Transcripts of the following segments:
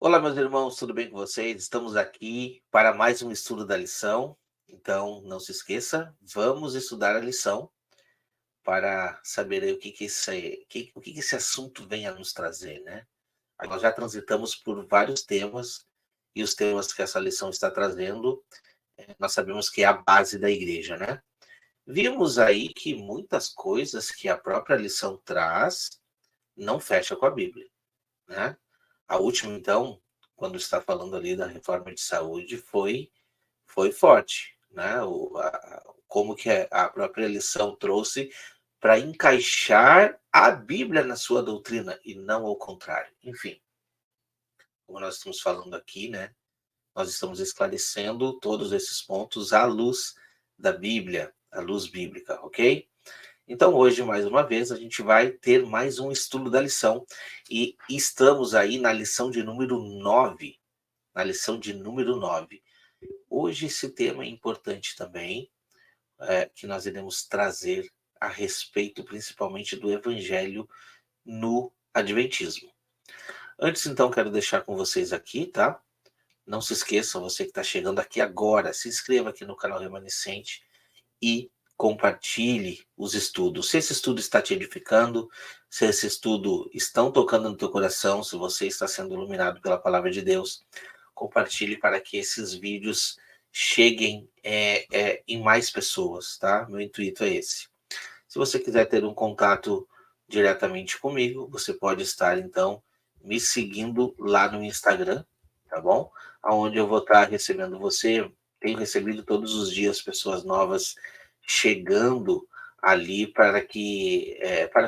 Olá, meus irmãos, tudo bem com vocês? Estamos aqui para mais um estudo da lição. Então, não se esqueça, vamos estudar a lição para saber aí o que esse assunto vem a nos trazer, né? Aí nós já transitamos por vários temas e os temas que essa lição está trazendo, nós sabemos que é a base da igreja, né? Vimos aí que muitas coisas que a própria lição traz não fecha com a Bíblia, né? A última, então, quando está falando ali da reforma de saúde, foi forte, né? Como que a própria lição trouxe para encaixar a Bíblia na sua doutrina e não ao contrário. Enfim, como nós estamos falando aqui, né? Nós estamos esclarecendo todos esses pontos à luz da Bíblia, à luz bíblica, ok? Então, hoje, mais uma vez, a gente vai ter mais um estudo da lição e estamos aí na lição de número 9. Na lição de número 9. Hoje, esse tema é importante também, que nós iremos trazer a respeito, principalmente, do Evangelho no Adventismo. Antes, então, quero deixar com vocês aqui, tá? Não se esqueçam, você que está chegando aqui agora, se inscreva aqui no canal Remanescente e compartilhe os estudos. Se esse estudo está te edificando, se esse estudo estão tocando no teu coração, se você está sendo iluminado pela palavra de Deus, compartilhe para que esses vídeos cheguem em mais pessoas, tá? Meu intuito é esse. Se você quiser ter um contato diretamente comigo, você pode estar, então, me seguindo lá no Instagram, tá bom? Onde eu vou estar recebendo você. Tenho recebido todos os dias pessoas novas chegando ali para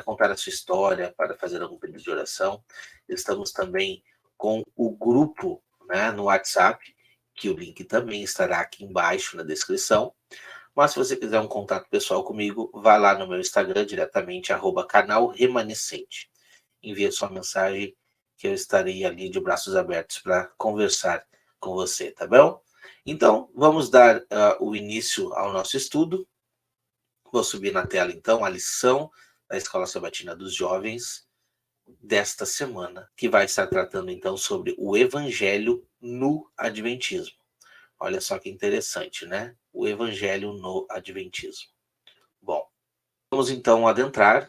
contar a sua história, para fazer algum pedido de oração. Estamos também com o grupo, né, no WhatsApp, que o link também estará aqui embaixo na descrição. Mas se você quiser um contato pessoal comigo, vá lá no meu Instagram diretamente, @canal Remanescente. Envie sua mensagem que eu estarei ali de braços abertos para conversar com você, tá bom? Então, vamos dar o início ao nosso estudo. Vou subir na tela, então, a lição da Escola Sabatina dos Jovens desta semana, que vai estar tratando, então, sobre o Evangelho no Adventismo. Olha só que interessante, né? O Evangelho no Adventismo. Bom, vamos então adentrar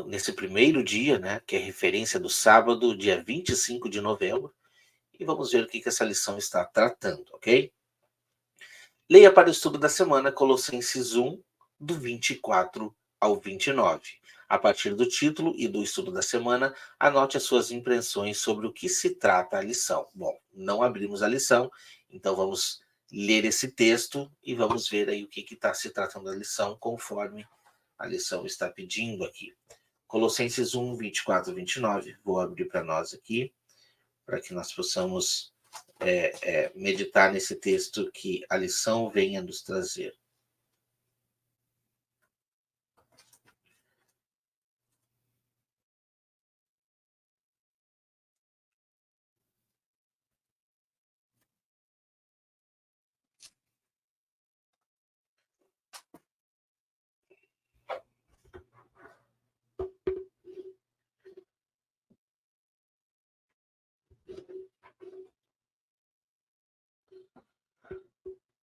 nesse primeiro dia, né? Que é referência do sábado, dia 25 de novembro, e vamos ver o que essa lição está tratando, ok? Leia para o estudo da semana Colossenses 1, do 24 ao 29. A partir do título e do estudo da semana, anote as suas impressões sobre o que se trata a lição. Bom, não abrimos a lição, então vamos ler esse texto e vamos ver aí o que está se tratando a lição, conforme a lição está pedindo aqui. Colossenses 1, 24 e 29. Vou abrir para nós aqui, para que nós possamos meditar nesse texto que a lição venha nos trazer.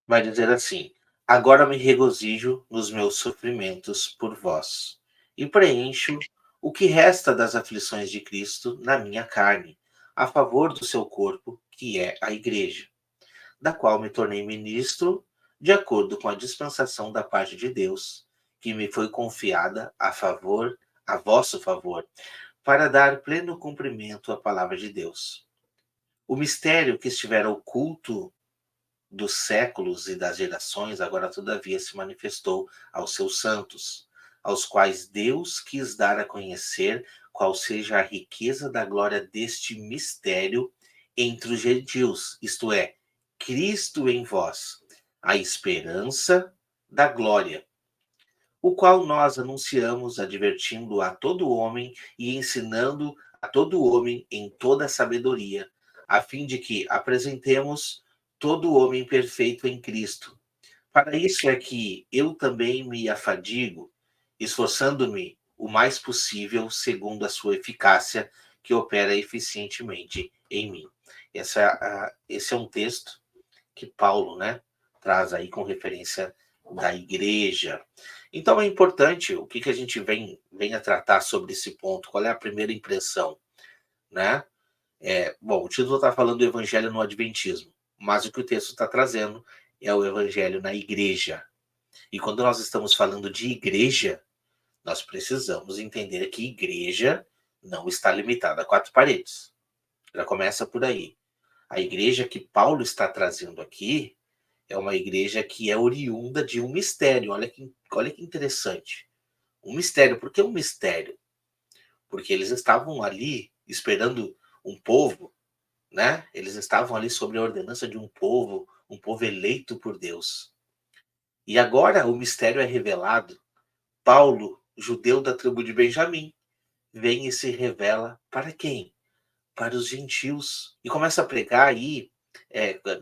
Vai dizer assim: agora me regozijo nos meus sofrimentos por vós, e preencho o que resta das aflições de Cristo na minha carne, a favor do seu corpo, que é a Igreja, da qual me tornei ministro, de acordo com a dispensação da parte de Deus, que me foi confiada a vosso favor, para dar pleno cumprimento à palavra de Deus. O mistério que estivera oculto dos séculos e das gerações, agora todavia se manifestou aos seus santos, aos quais Deus quis dar a conhecer qual seja a riqueza da glória deste mistério entre os gentios, isto é, Cristo em vós, a esperança da glória, o qual nós anunciamos, advertindo a todo homem e ensinando a todo homem em toda sabedoria, a fim de que apresentemos todo homem perfeito em Cristo. Para isso é que eu também me afadigo, esforçando-me o mais possível segundo a sua eficácia, que opera eficientemente em mim. Esse é um texto que Paulo, né, traz aí com referência da igreja. Então é importante o que a gente vem a tratar sobre esse ponto, qual é a primeira impressão, né? Bom, o título está falando do evangelho no adventismo, mas o que o texto está trazendo é o evangelho na igreja. E quando nós estamos falando de igreja, nós precisamos entender que igreja não está limitada a quatro paredes. Já começa por aí. A igreja que Paulo está trazendo aqui é uma igreja que é oriunda de um mistério. Olha que interessante. Um mistério. Por que um mistério? Porque eles estavam ali esperando um povo, né? Eles estavam ali sob a ordenança de um povo eleito por Deus. E agora o mistério é revelado. Paulo, judeu da tribo de Benjamim, vem e se revela para quem? Para os gentios. E começa a pregar aí,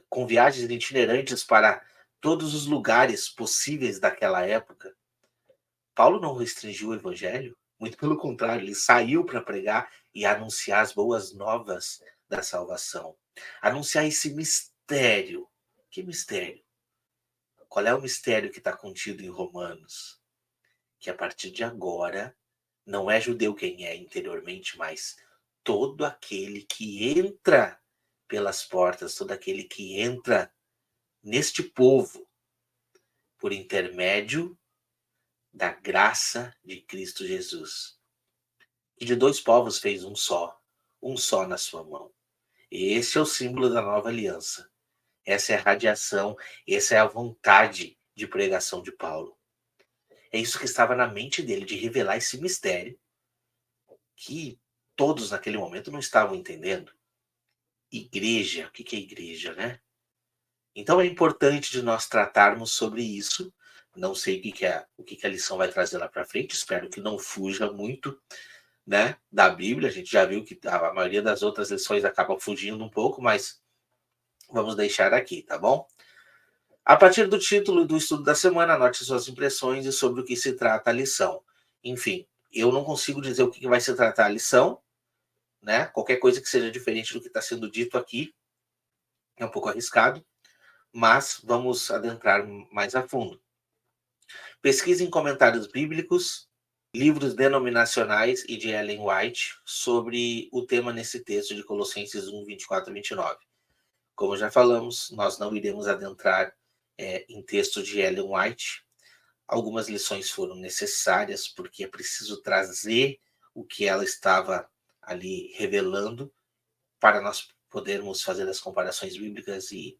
com viagens itinerantes para todos os lugares possíveis daquela época. Paulo não restringiu o evangelho, muito pelo contrário, ele saiu para pregar e anunciar as boas novas da salvação. Anunciar esse mistério. Que mistério? Qual é o mistério que está contido em Romanos? Que a partir de agora, não é judeu quem é interiormente, mas todo aquele que entra pelas portas, todo aquele que entra neste povo por intermédio da graça de Cristo Jesus. E de dois povos fez um só na sua mão. Esse é o símbolo da nova aliança. Essa é a radiação, essa é a vontade de pregação de Paulo. É isso que estava na mente dele, de revelar esse mistério que todos naquele momento não estavam entendendo. Igreja, o que é igreja, né? Então é importante de nós tratarmos sobre isso. Não sei o que a lição vai trazer lá para frente, espero que não fuja muito, né, da Bíblia. A gente já viu que a maioria das outras lições acaba fugindo um pouco, mas vamos deixar aqui, tá bom? A partir do título do estudo da semana, anote suas impressões e sobre o que se trata a lição. Enfim, eu não consigo dizer o que vai se tratar a lição, né? Qualquer coisa que seja diferente do que está sendo dito aqui é um pouco arriscado, mas vamos adentrar mais a fundo. Pesquise em comentários bíblicos, livros denominacionais e de Ellen White sobre o tema nesse texto de Colossenses 1, 24 e 29. Como já falamos, nós não iremos adentrar em texto de Ellen White. Algumas lições foram necessárias, porque é preciso trazer o que ela estava ali revelando para nós podermos fazer as comparações bíblicas e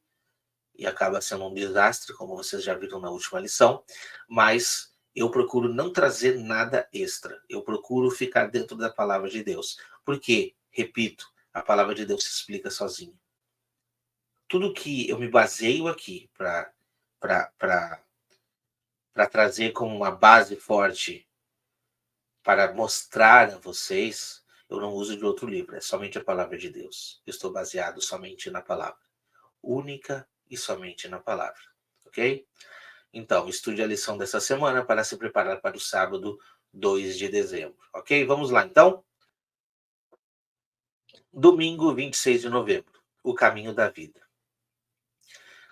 acaba sendo um desastre, como vocês já viram na última lição, mas eu procuro não trazer nada extra, eu procuro ficar dentro da palavra de Deus, porque, repito, a palavra de Deus se explica sozinha. Tudo que eu me baseio aqui para trazer como uma base forte para mostrar a vocês, eu não uso de outro livro, é somente a palavra de Deus. Eu estou baseado somente na palavra, única e somente na palavra, ok? Então, estude a lição dessa semana para se preparar para o sábado 2 de dezembro, ok? Vamos lá, então? Domingo 26 de novembro, o caminho da vida.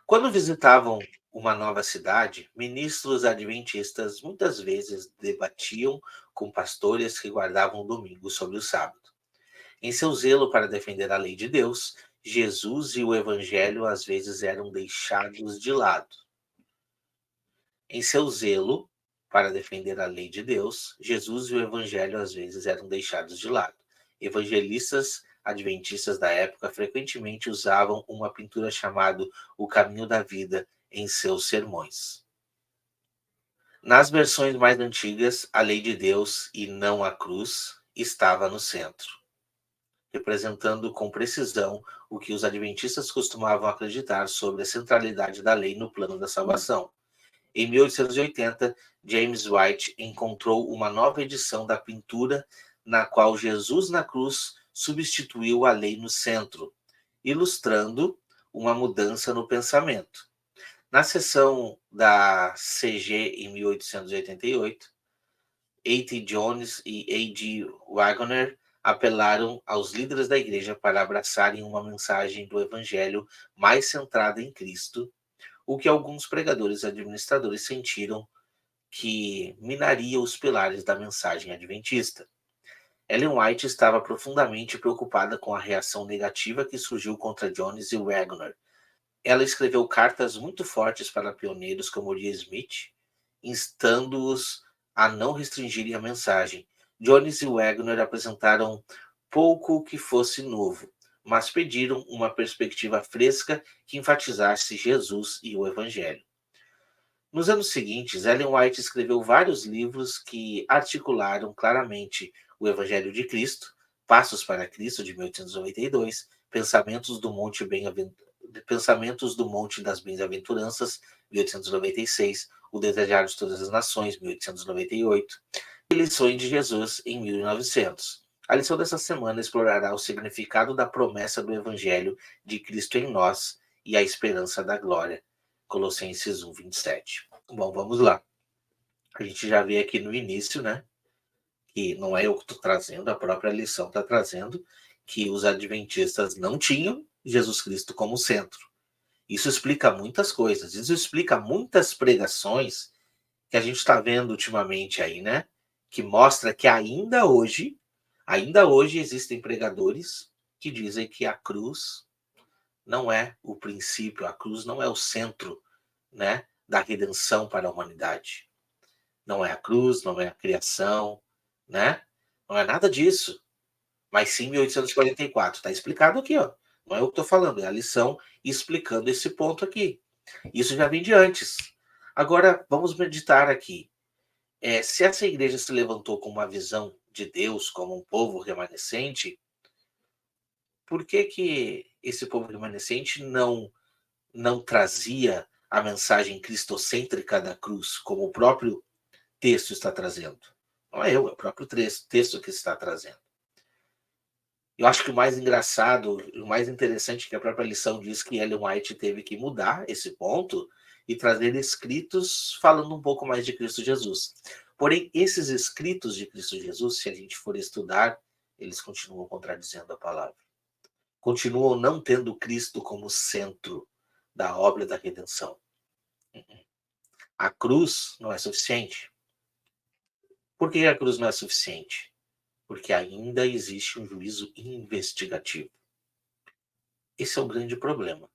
Quando visitavam uma nova cidade, ministros adventistas muitas vezes debatiam com pastores que guardavam o domingo sobre o sábado. Em seu zelo para defender a lei de Deus, Jesus e o evangelho às vezes eram deixados de lado. Em seu zelo para defender a lei de Deus, Jesus e o evangelho às vezes eram deixados de lado. Evangelistas adventistas da época frequentemente usavam uma pintura chamada O Caminho da Vida em seus sermões. Nas versões mais antigas, a lei de Deus e não a cruz estava no centro, representando com precisão o que os adventistas costumavam acreditar sobre a centralidade da lei no plano da salvação. Em 1880, James White encontrou uma nova edição da pintura na qual Jesus na cruz substituiu a lei no centro, ilustrando uma mudança no pensamento. Na sessão da CG em 1888, A.T. Jones e A.G. Wagner apelaram aos líderes da igreja para abraçarem uma mensagem do evangelho mais centrada em Cristo, o que alguns pregadores e administradores sentiram que minaria os pilares da mensagem adventista. Ellen White estava profundamente preocupada com a reação negativa que surgiu contra Jones e Wagner. Ela escreveu cartas muito fortes para pioneiros como Lee Smith, instando-os a não restringirem a mensagem. Jones e Wagner apresentaram pouco que fosse novo, mas pediram uma perspectiva fresca que enfatizasse Jesus e o Evangelho. Nos anos seguintes, Ellen White escreveu vários livros que articularam claramente o Evangelho de Cristo, Passos para Cristo, de 1892, Pensamentos do Monte das Bem-aventuranças, 1896, O Desejar de Todas as Nações, 1898, e Lições de Jesus, em 1900. A lição dessa semana explorará o significado da promessa do Evangelho de Cristo em nós e a esperança da glória. Colossenses 1, 27. Bom, vamos lá. A gente já vê aqui no início, né? Que não é eu que estou trazendo, a própria lição está trazendo, que os adventistas não tinham Jesus Cristo como centro. Isso explica muitas coisas. Isso explica muitas pregações que a gente está vendo ultimamente aí, né? Que mostra que ainda hoje existem pregadores que dizem que a cruz não é o princípio, a cruz não é o centro, né, da redenção para a humanidade. Não é a cruz, não é a criação, né? Não é nada disso. Mas sim 1844. Está explicado aqui, ó. Não é eu que estou falando, é a lição explicando esse ponto aqui. Isso já vem de antes. Agora, vamos meditar aqui. Se essa igreja se levantou com uma visão de Deus como um povo remanescente, por que esse povo remanescente não trazia a mensagem cristocêntrica da cruz, como o próprio texto está trazendo? Não é eu, é o próprio texto que está trazendo. Eu acho que o mais engraçado, o mais interessante é que a própria lição diz que Ellen White teve que mudar esse ponto e trazer escritos falando um pouco mais de Cristo Jesus. Porém, esses escritos de Cristo Jesus, se a gente for estudar, eles continuam contradizendo a palavra. Continuam não tendo Cristo como centro da obra da redenção. A cruz não é suficiente. Por que a cruz não é suficiente? Porque ainda existe um juízo investigativo. Esse é o grande problema.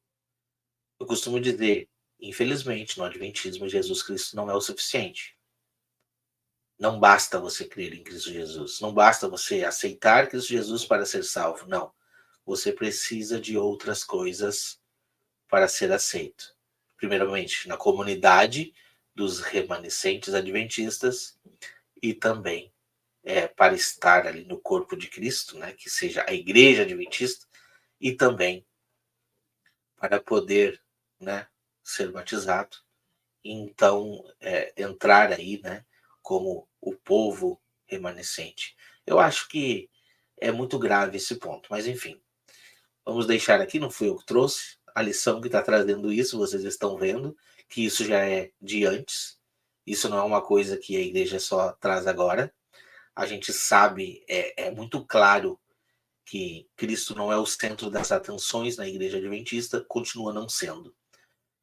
Eu costumo dizer, infelizmente, no Adventismo, Jesus Cristo não é o suficiente. Não basta você crer em Cristo Jesus. Não basta você aceitar Cristo Jesus para ser salvo. Não. Você precisa de outras coisas para ser aceito. Primeiramente, na comunidade dos remanescentes adventistas e também para estar ali no corpo de Cristo, né, que seja a igreja adventista, e também para poder, né, ser batizado, e então entrar aí, né, como o povo remanescente. Eu acho que é muito grave esse ponto, mas enfim, vamos deixar aqui, não fui eu que trouxe, a lição que está trazendo isso, vocês estão vendo, que isso já é de antes, isso não é uma coisa que a igreja só traz agora, a gente sabe, é muito claro que Cristo não é o centro das atenções na igreja adventista, continua não sendo.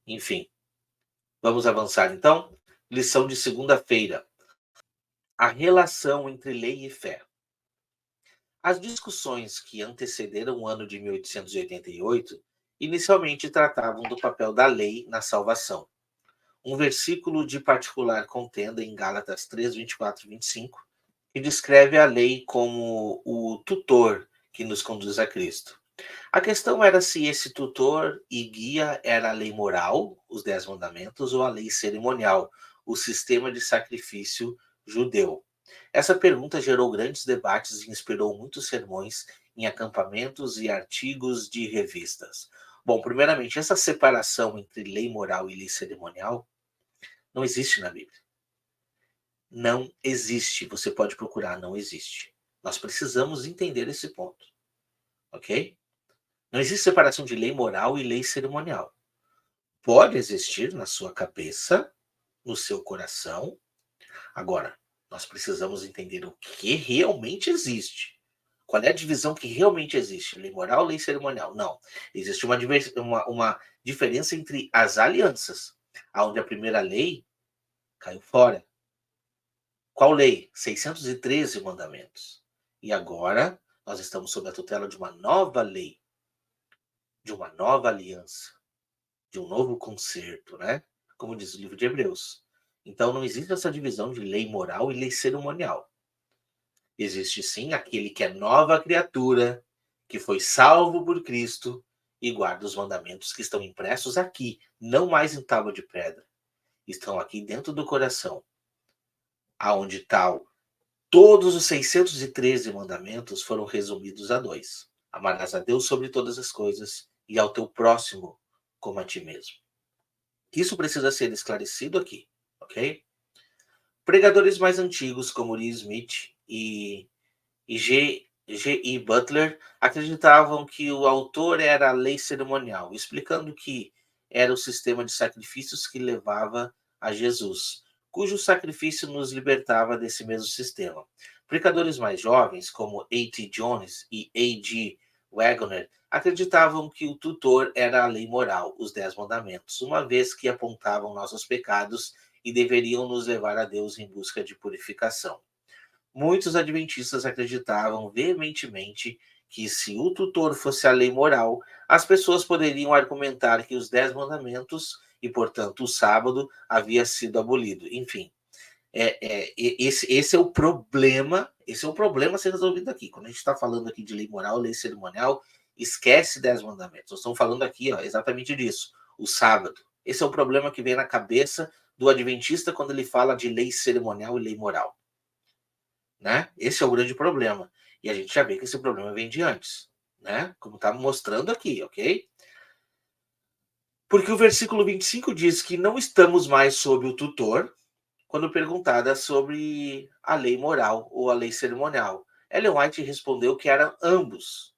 Enfim, vamos avançar então. Lição de segunda-feira. A relação entre lei e fé. As discussões que antecederam o ano de 1888 inicialmente tratavam do papel da lei na salvação. Um versículo de particular contenda em Gálatas 3, 24 e 25, que descreve a lei como o tutor que nos conduz a Cristo. A questão era se esse tutor e guia era a lei moral, os 10 mandamentos, ou a lei cerimonial, o sistema de sacrifício judeu. Essa pergunta gerou grandes debates e inspirou muitos sermões em acampamentos e artigos de revistas. Bom, primeiramente, essa separação entre lei moral e lei cerimonial não existe na Bíblia. Não existe. Você pode procurar, não existe. Nós precisamos entender esse ponto. Ok? Não existe separação de lei moral e lei cerimonial. Pode existir na sua cabeça, no seu coração. Agora, nós precisamos entender o que realmente existe. Qual é a divisão que realmente existe? Lei moral, lei cerimonial? Não. Existe uma diferença entre as alianças, onde a primeira lei caiu fora. Qual lei? 613 mandamentos. E agora nós estamos sob a tutela de uma nova lei, de uma nova aliança, de um novo concerto, né? Como diz o livro de Hebreus. Então não existe essa divisão de lei moral e lei cerimonial. Existe sim aquele que é nova criatura, que foi salvo por Cristo e guarda os mandamentos que estão impressos aqui, não mais em tábua de pedra. Estão aqui dentro do coração, aonde tal todos os 613 mandamentos foram resumidos a 2. Amarás a Deus sobre todas as coisas e ao teu próximo como a ti mesmo. Isso precisa ser esclarecido aqui, ok? Pregadores mais antigos, como Lee Smith e G.E. Butler, acreditavam que o autor era a lei cerimonial, explicando que era o sistema de sacrifícios que levava a Jesus, cujo sacrifício nos libertava desse mesmo sistema. Predicadores mais jovens, como A.T. Jones e A.G. Wagner, acreditavam que o tutor era a lei moral, os 10 mandamentos, uma vez que apontavam nossos pecados e deveriam nos levar a Deus em busca de purificação. Muitos adventistas acreditavam veementemente que, se o tutor fosse a lei moral, as pessoas poderiam argumentar que os 10 mandamentos e, portanto, o sábado havia sido abolido. Enfim, esse é o problema. Esse é o problema a ser resolvido aqui. Quando a gente está falando aqui de lei moral, lei cerimonial, esquece 10 mandamentos. Nós estamos falando aqui, ó, exatamente disso, o sábado. Esse é o problema que vem na cabeça do adventista quando ele fala de lei cerimonial e lei moral. Né? Esse é o grande problema. E a gente já vê que esse problema vem de antes, né? Como está mostrando aqui, ok? Porque o versículo 25 diz que não estamos mais sob o tutor, quando perguntada sobre a lei moral ou a lei cerimonial. Ellen White respondeu que eram ambos.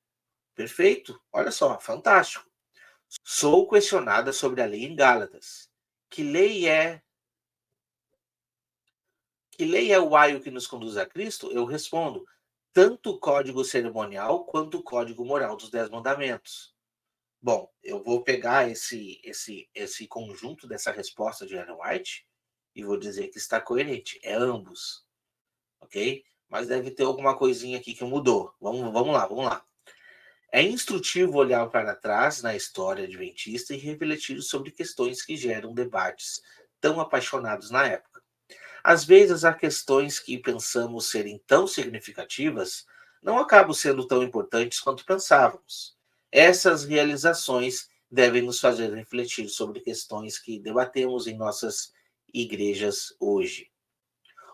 Perfeito, olha só, fantástico. Sou questionada sobre a lei em Gálatas. Que lei o aio que nos conduz a Cristo? Eu respondo, tanto o código cerimonial quanto o código moral dos 10 mandamentos. Bom, eu vou pegar esse conjunto dessa resposta de Ellen White e vou dizer que está coerente. É ambos, ok? Mas deve ter alguma coisinha aqui que mudou. Vamos lá. É instrutivo olhar para trás na história adventista e refletir sobre questões que geram debates tão apaixonados na época. Às vezes, há questões que pensamos serem tão significativas não acabam sendo tão importantes quanto pensávamos. Essas realizações devem nos fazer refletir sobre questões que debatemos em nossas igrejas hoje.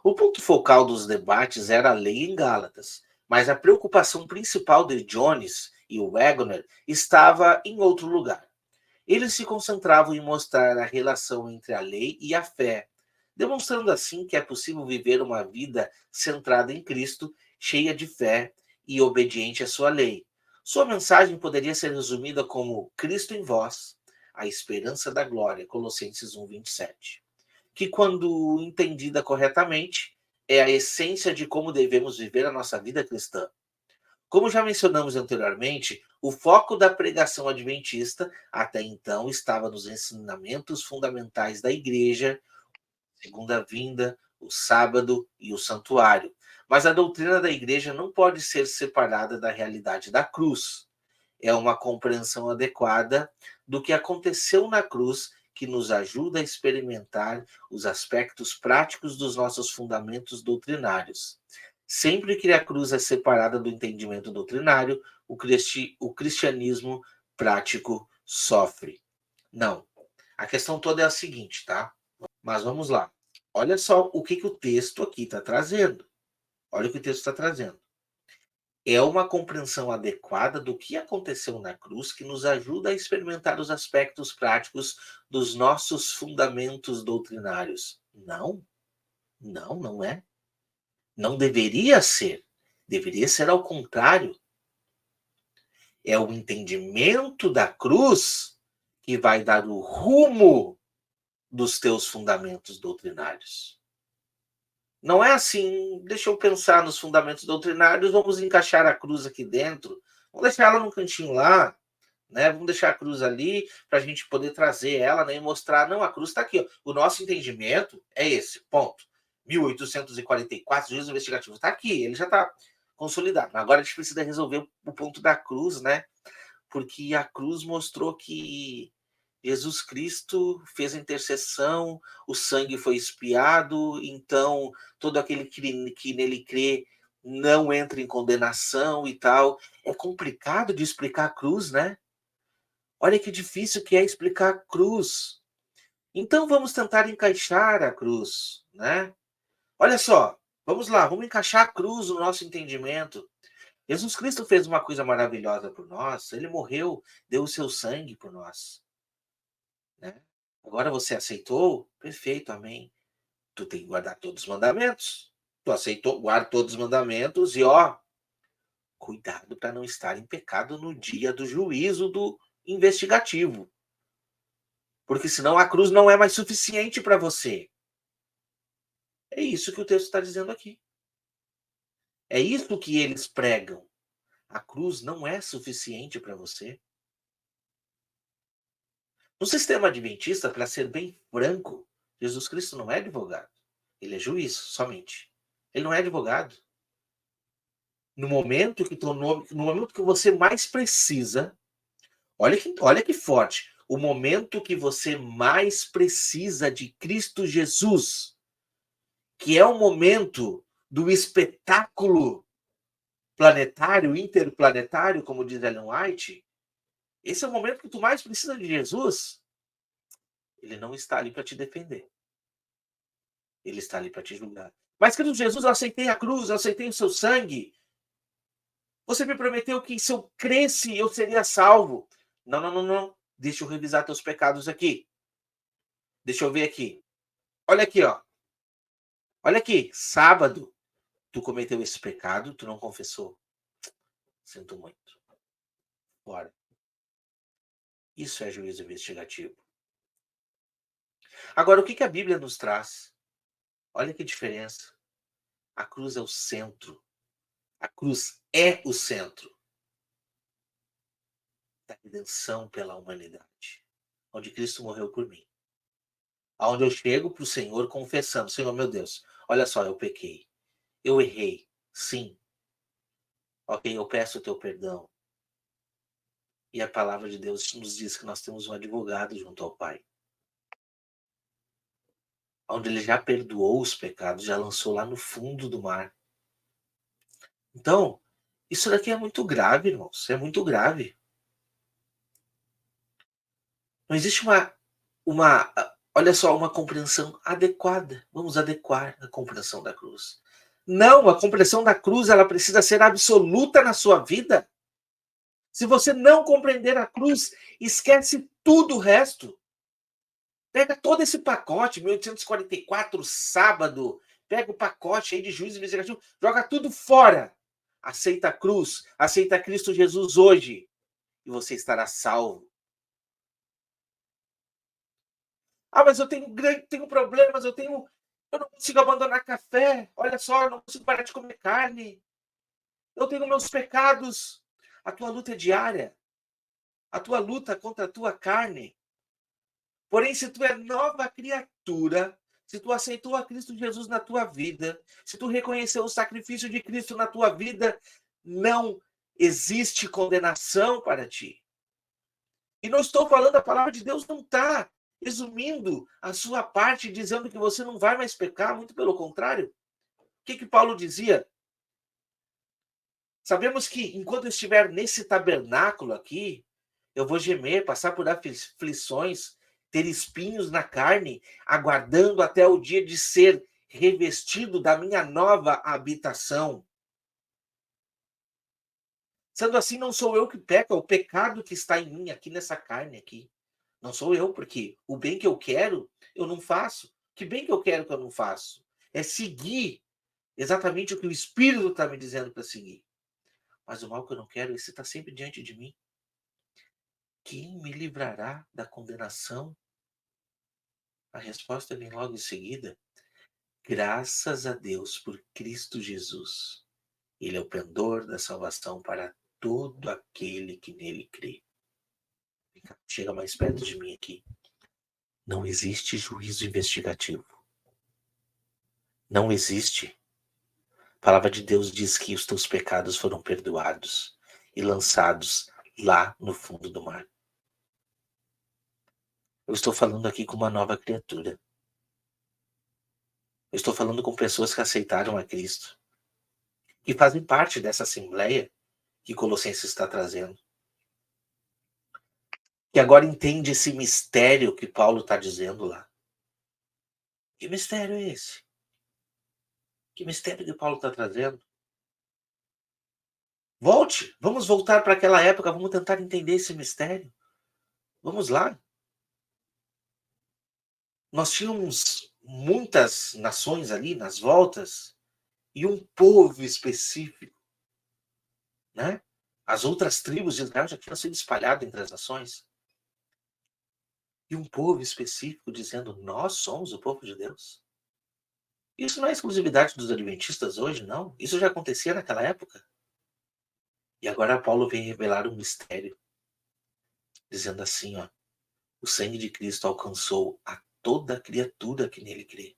O ponto focal dos debates era a lei em Gálatas, mas a preocupação principal de Jones e Wagner estava em outro lugar. Eles se concentravam em mostrar a relação entre a lei e a fé, demonstrando assim que é possível viver uma vida centrada em Cristo, cheia de fé e obediente à sua lei. Sua mensagem poderia ser resumida como Cristo em vós, a esperança da glória, Colossenses 1:27, que, quando entendida corretamente, é a essência de como devemos viver a nossa vida cristã. Como já mencionamos anteriormente, o foco da pregação adventista até então estava nos ensinamentos fundamentais da igreja, segunda vinda, o sábado e o santuário. Mas a doutrina da igreja não pode ser separada da realidade da cruz. É uma compreensão adequada do que aconteceu na cruz que nos ajuda a experimentar os aspectos práticos dos nossos fundamentos doutrinários. Sempre que a cruz é separada do entendimento doutrinário, o cristianismo prático sofre. Não. A questão toda é a seguinte, tá? Mas vamos lá. Olha só o que o texto aqui está trazendo. Olha o que o texto está trazendo. É uma compreensão adequada do que aconteceu na cruz que nos ajuda a experimentar os aspectos práticos dos nossos fundamentos doutrinários. Não é. Não deveria ser. Deveria ser ao contrário. É o entendimento da cruz que vai dar o rumo dos teus fundamentos doutrinários. Não é assim, deixa eu pensar nos fundamentos doutrinários, vamos encaixar a cruz aqui dentro, vamos deixar ela num cantinho lá, né? Vamos deixar a cruz ali para a gente poder trazer ela, né? E mostrar, não, a cruz está aqui. Ó. O nosso entendimento é esse, ponto. 1844, juízo investigativo está aqui, ele já está consolidado. Agora a gente precisa resolver o ponto da cruz, né? Porque a cruz mostrou que Jesus Cristo fez a intercessão, o sangue foi expiado, então todo aquele que nele crê não entra em condenação e tal. É complicado de explicar a cruz, né? Olha que difícil que é explicar a cruz. Então vamos tentar encaixar a cruz, né? Olha só, vamos lá, vamos encaixar a cruz no nosso entendimento. Jesus Cristo fez uma coisa maravilhosa por nós, ele morreu, deu o seu sangue por nós, né? Agora você aceitou? Perfeito, amém. Tu tem que guardar todos os mandamentos. Tu aceitou, guarda todos os mandamentos e ó, cuidado para não estar em pecado no dia do juízo do investigativo. Porque senão a cruz não é mais suficiente para você. É isso que o texto está dizendo aqui. É isso que eles pregam. A cruz não é suficiente para você. No sistema adventista, para ser bem franco, Jesus Cristo não é advogado. Ele é juiz somente. Ele não é advogado. No momento que você mais precisa, olha que forte. O momento que você mais precisa de Cristo Jesus, que é o momento do espetáculo planetário, interplanetário, como diz Ellen White, esse é o momento que tu mais precisa de Jesus. Ele não está ali para te defender. Ele está ali para te julgar. Mas, querido Jesus, eu aceitei a cruz, eu aceitei o seu sangue. Você me prometeu que se eu cresce, eu seria salvo. Não, não, não, não. Deixa eu revisar teus pecados aqui. Deixa eu ver aqui. Olha aqui, ó. Olha aqui. Sábado, tu cometeu esse pecado, tu não confessou. Sinto muito. Bora. Isso é juízo investigativo. Agora, o que a Bíblia nos traz? Olha que diferença. A cruz é o centro. A cruz é o centro da redenção pela humanidade. Onde Cristo morreu por mim. Aonde eu chego para o Senhor confessando, Senhor, meu Deus, olha só, eu pequei. Eu errei. Sim. Ok, eu peço o teu perdão. E a palavra de Deus nos diz que nós temos um advogado junto ao Pai. Onde ele já perdoou os pecados, já lançou lá no fundo do mar. Então, isso daqui é muito grave, irmãos. É muito grave. Não existe olha só, uma compreensão adequada. Vamos adequar a compreensão da cruz. Não, a compreensão da cruz, ela precisa ser absoluta na sua vida. Se você não compreender a cruz, esquece tudo o resto. Pega todo esse pacote, 1844, sábado, pega o pacote aí de juízo investigativo, joga tudo fora. Aceita a cruz, aceita Cristo Jesus hoje, e você estará salvo. Ah, mas eu tenho problemas, eu não consigo abandonar café. Olha só, eu não consigo parar de comer carne. Eu tenho meus pecados. A tua luta é diária. A tua luta contra a tua carne. Porém, se tu é nova criatura, se tu aceitou a Cristo Jesus na tua vida, se tu reconheceu o sacrifício de Cristo na tua vida, não existe condenação para ti. E não estou falando, a palavra de Deus não está resumindo a sua parte, dizendo que você não vai mais pecar, muito pelo contrário. O que Paulo dizia? Sabemos que enquanto eu estiver nesse tabernáculo aqui, eu vou gemer, passar por aflições, ter espinhos na carne, aguardando até o dia de ser revestido da minha nova habitação. Sendo assim, não sou eu que peco, é o pecado que está em mim, aqui nessa carne aqui. Não sou eu, porque o bem que eu quero, eu não faço. Que bem que eu quero que eu não faço? É seguir exatamente o que o Espírito está me dizendo para seguir. Mas o mal que eu não quero, esse está sempre diante de mim. Quem me livrará da condenação? A resposta vem logo em seguida. Graças a Deus por Cristo Jesus. Ele é o pendor da salvação para todo aquele que nele crê. Chega mais perto de mim aqui. Não existe juízo investigativo. Não existe. A palavra de Deus diz que os teus pecados foram perdoados e lançados lá no fundo do mar. Eu estou falando aqui com uma nova criatura. Eu estou falando com pessoas que aceitaram a Cristo, que fazem parte dessa assembleia que Colossenses está trazendo, que agora entende esse mistério que Paulo está dizendo lá. Que mistério é esse? Que mistério que Paulo está trazendo? Volte, vamos voltar para aquela época, vamos tentar entender esse mistério. Vamos lá. Nós tínhamos muitas nações ali nas voltas e um povo específico, né? As outras tribos de Israel já tinham sido espalhadas entre as nações. E um povo específico dizendo: nós somos o povo de Deus. Isso não é exclusividade dos adventistas hoje, não. Isso já acontecia naquela época. E agora Paulo vem revelar um mistério, dizendo assim, ó: o sangue de Cristo alcançou a toda criatura que nele crê.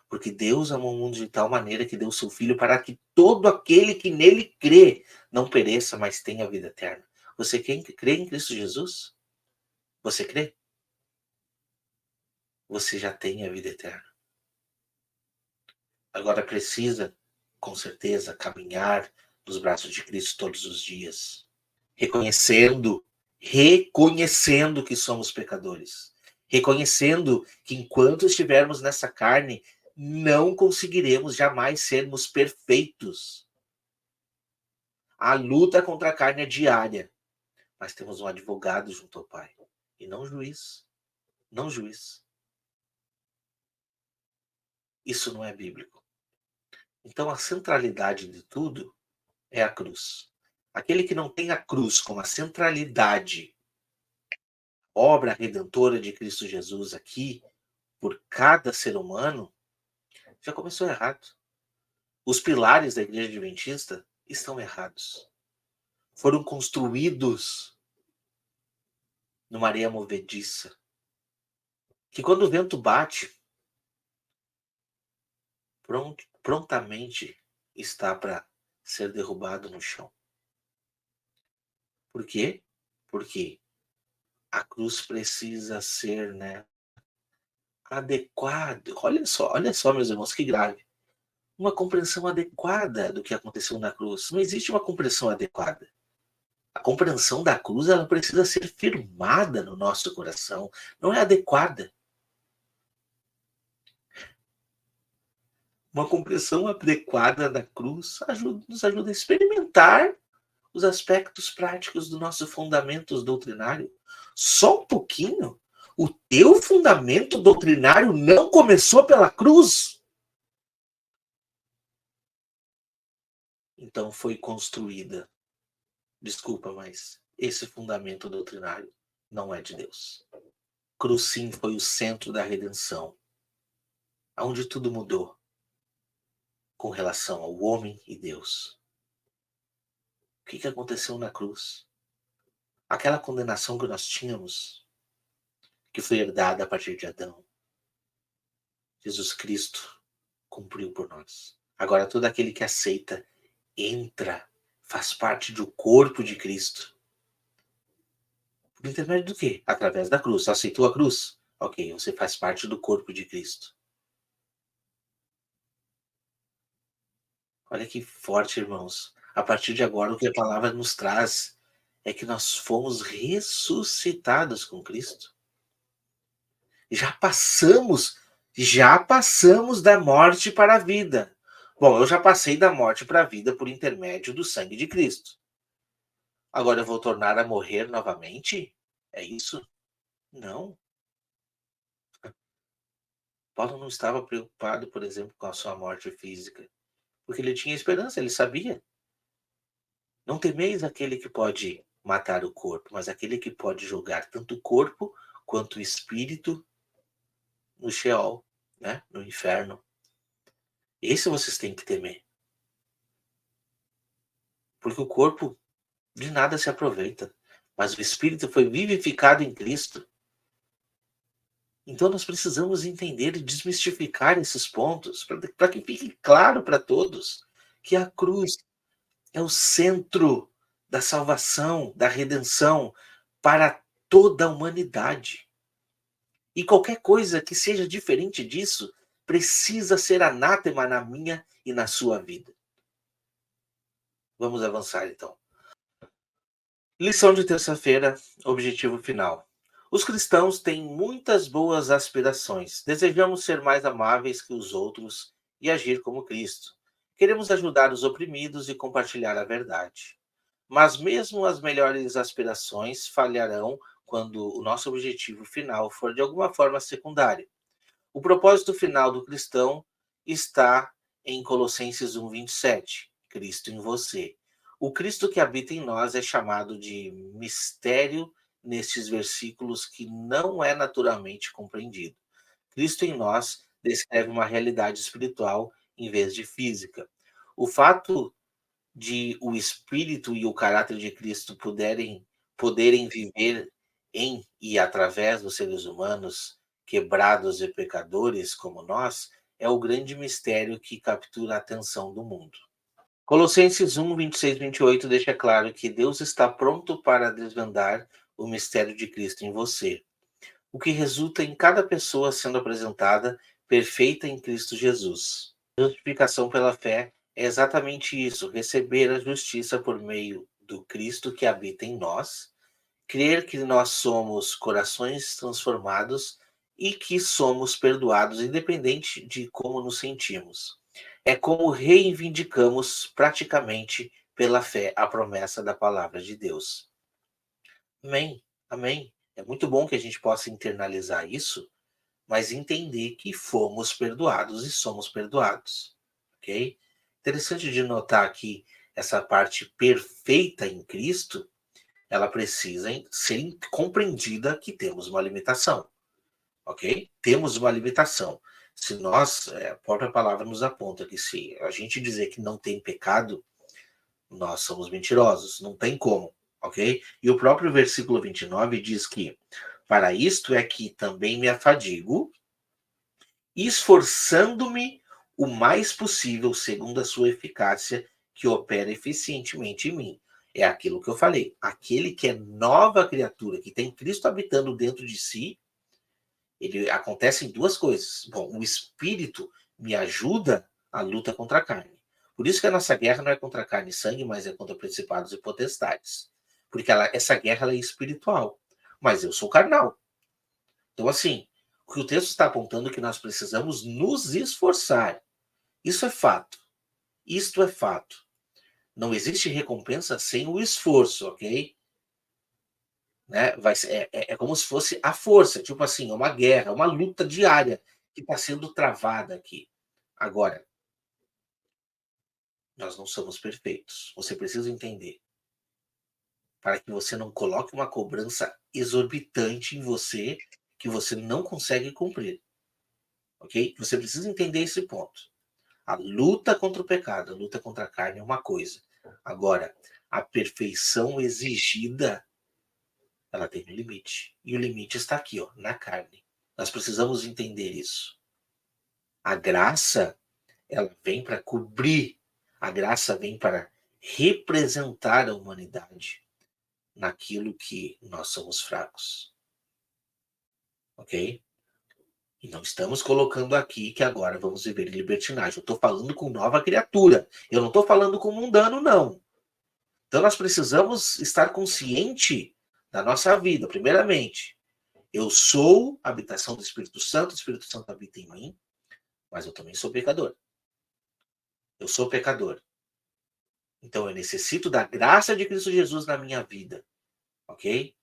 Porque Deus amou o mundo de tal maneira que deu seu Filho para que todo aquele que nele crê não pereça, mas tenha vida eterna. Você crê em Cristo Jesus? Você crê? Você já tem a vida eterna. Agora precisa, com certeza, caminhar nos braços de Cristo todos os dias, reconhecendo que somos pecadores, reconhecendo que enquanto estivermos nessa carne, não conseguiremos jamais sermos perfeitos. A luta contra a carne é diária, mas temos um advogado junto ao Pai, e não juiz, não juiz. Isso não é bíblico. Então a centralidade de tudo é a cruz. Aquele que não tem a cruz como a centralidade, obra redentora de Cristo Jesus aqui, por cada ser humano, já começou errado. Os pilares da igreja adventista estão errados. Foram construídos numa areia movediça, que quando o vento bate, prontamente está para ser derrubado no chão. Por quê? Porque a cruz precisa ser, né, adequado. Olha só, meus irmãos, que grave. Uma compreensão adequada do que aconteceu na cruz. Não existe uma compreensão adequada. A compreensão da cruz, ela precisa ser firmada no nosso coração. Não é adequada. Uma compreensão adequada da cruz nos ajuda a experimentar os aspectos práticos do nosso fundamento doutrinário. Só um pouquinho. O teu fundamento doutrinário não começou pela cruz. Então foi construída. Desculpa, mas esse fundamento doutrinário não é de Deus. Cruz sim foi o centro da redenção, onde tudo mudou com relação ao homem e Deus. O que aconteceu na cruz? Aquela condenação que nós tínhamos, que foi herdada a partir de Adão, Jesus Cristo cumpriu por nós. Agora todo aquele que aceita, entra, faz parte do corpo de Cristo. Por intermédio do quê? Através da cruz. Você aceitou a cruz? Ok, você faz parte do corpo de Cristo. Olha que forte, irmãos. A partir de agora, o que a palavra nos traz é que nós fomos ressuscitados com Cristo. Já passamos da morte para a vida. Bom, eu já passei da morte para a vida por intermédio do sangue de Cristo. Agora eu vou tornar a morrer novamente? É isso? Não. Paulo não estava preocupado, por exemplo, com a sua morte física, porque ele tinha esperança, ele sabia. Não temeis aquele que pode matar o corpo, mas aquele que pode jogar tanto o corpo quanto o espírito no Sheol, né? No inferno. Esse vocês têm que temer, porque o corpo de nada se aproveita, mas o espírito foi vivificado em Cristo. Então nós precisamos entender e desmistificar esses pontos, para que fique claro para todos que a cruz é o centro da salvação, da redenção para toda a humanidade. E qualquer coisa que seja diferente disso precisa ser anátema na minha e na sua vida. Vamos avançar então. Lição de terça-feira, objetivo final. Os cristãos têm muitas boas aspirações. Desejamos ser mais amáveis que os outros e agir como Cristo. Queremos ajudar os oprimidos e compartilhar a verdade. Mas mesmo as melhores aspirações falharão quando o nosso objetivo final for de alguma forma secundário. O propósito final do cristão está em Colossenses 1:27, Cristo em você. O Cristo que habita em nós é chamado de mistério nestes versículos que não é naturalmente compreendido. Cristo em nós descreve uma realidade espiritual em vez de física. O fato de o espírito e o caráter de Cristo poderem viver em e através dos seres humanos, quebrados e pecadores como nós, é o grande mistério que captura a atenção do mundo. Colossenses 1:26 e 28 deixa claro que Deus está pronto para desvendar o mistério de Cristo em você, o que resulta em cada pessoa sendo apresentada perfeita em Cristo Jesus. Justificação pela fé é exatamente isso: receber a justiça por meio do Cristo que habita em nós, crer que nós somos corações transformados e que somos perdoados, independente de como nos sentimos. É como reivindicamos praticamente pela fé a promessa da palavra de Deus. Amém, amém. É muito bom que a gente possa internalizar isso, mas entender que fomos perdoados e somos perdoados, ok? Interessante de notar que essa parte perfeita em Cristo, ela precisa ser compreendida que temos uma limitação, ok? Temos uma limitação. Se nós, a própria palavra nos aponta que se a gente dizer que não tem pecado, nós somos mentirosos, não tem como, ok? E o próprio versículo 29 diz que, para isto é que também me afadigo, esforçando-me o mais possível segundo a sua eficácia, que opera eficientemente em mim. É aquilo que eu falei. Aquele que é nova criatura, que tem Cristo habitando dentro de si, ele acontece em duas coisas. Bom, o Espírito me ajuda à luta contra a carne. Por isso que a nossa guerra não é contra carne e sangue, mas é contra principados e potestades. Porque essa guerra ela é espiritual. Mas eu sou carnal. Então, assim, o que o texto está apontando é que nós precisamos nos esforçar. Isso é fato. Isto é fato. Não existe recompensa sem o esforço, ok? Né? É como se fosse a força, tipo assim, é uma guerra, uma luta diária que está sendo travada aqui. Agora, nós não somos perfeitos. Você precisa entender. Para que você não coloque uma cobrança exorbitante em você que você não consegue cumprir. Ok? Você precisa entender esse ponto. A luta contra o pecado, a luta contra a carne é uma coisa. Agora, a perfeição exigida, ela tem um limite. E o limite está aqui, ó, na carne. Nós precisamos entender isso. A graça, ela vem para cobrir, a graça vem para representar a humanidade naquilo que nós somos fracos. Ok? E não estamos colocando aqui que agora vamos viver em libertinagem. Eu estou falando com nova criatura. Eu não estou falando com mundano, não. Então nós precisamos estar consciente da nossa vida, primeiramente. Eu sou a habitação do Espírito Santo habita em mim, mas eu também sou pecador. Eu sou pecador. Então eu necessito da graça de Cristo Jesus na minha vida, ok?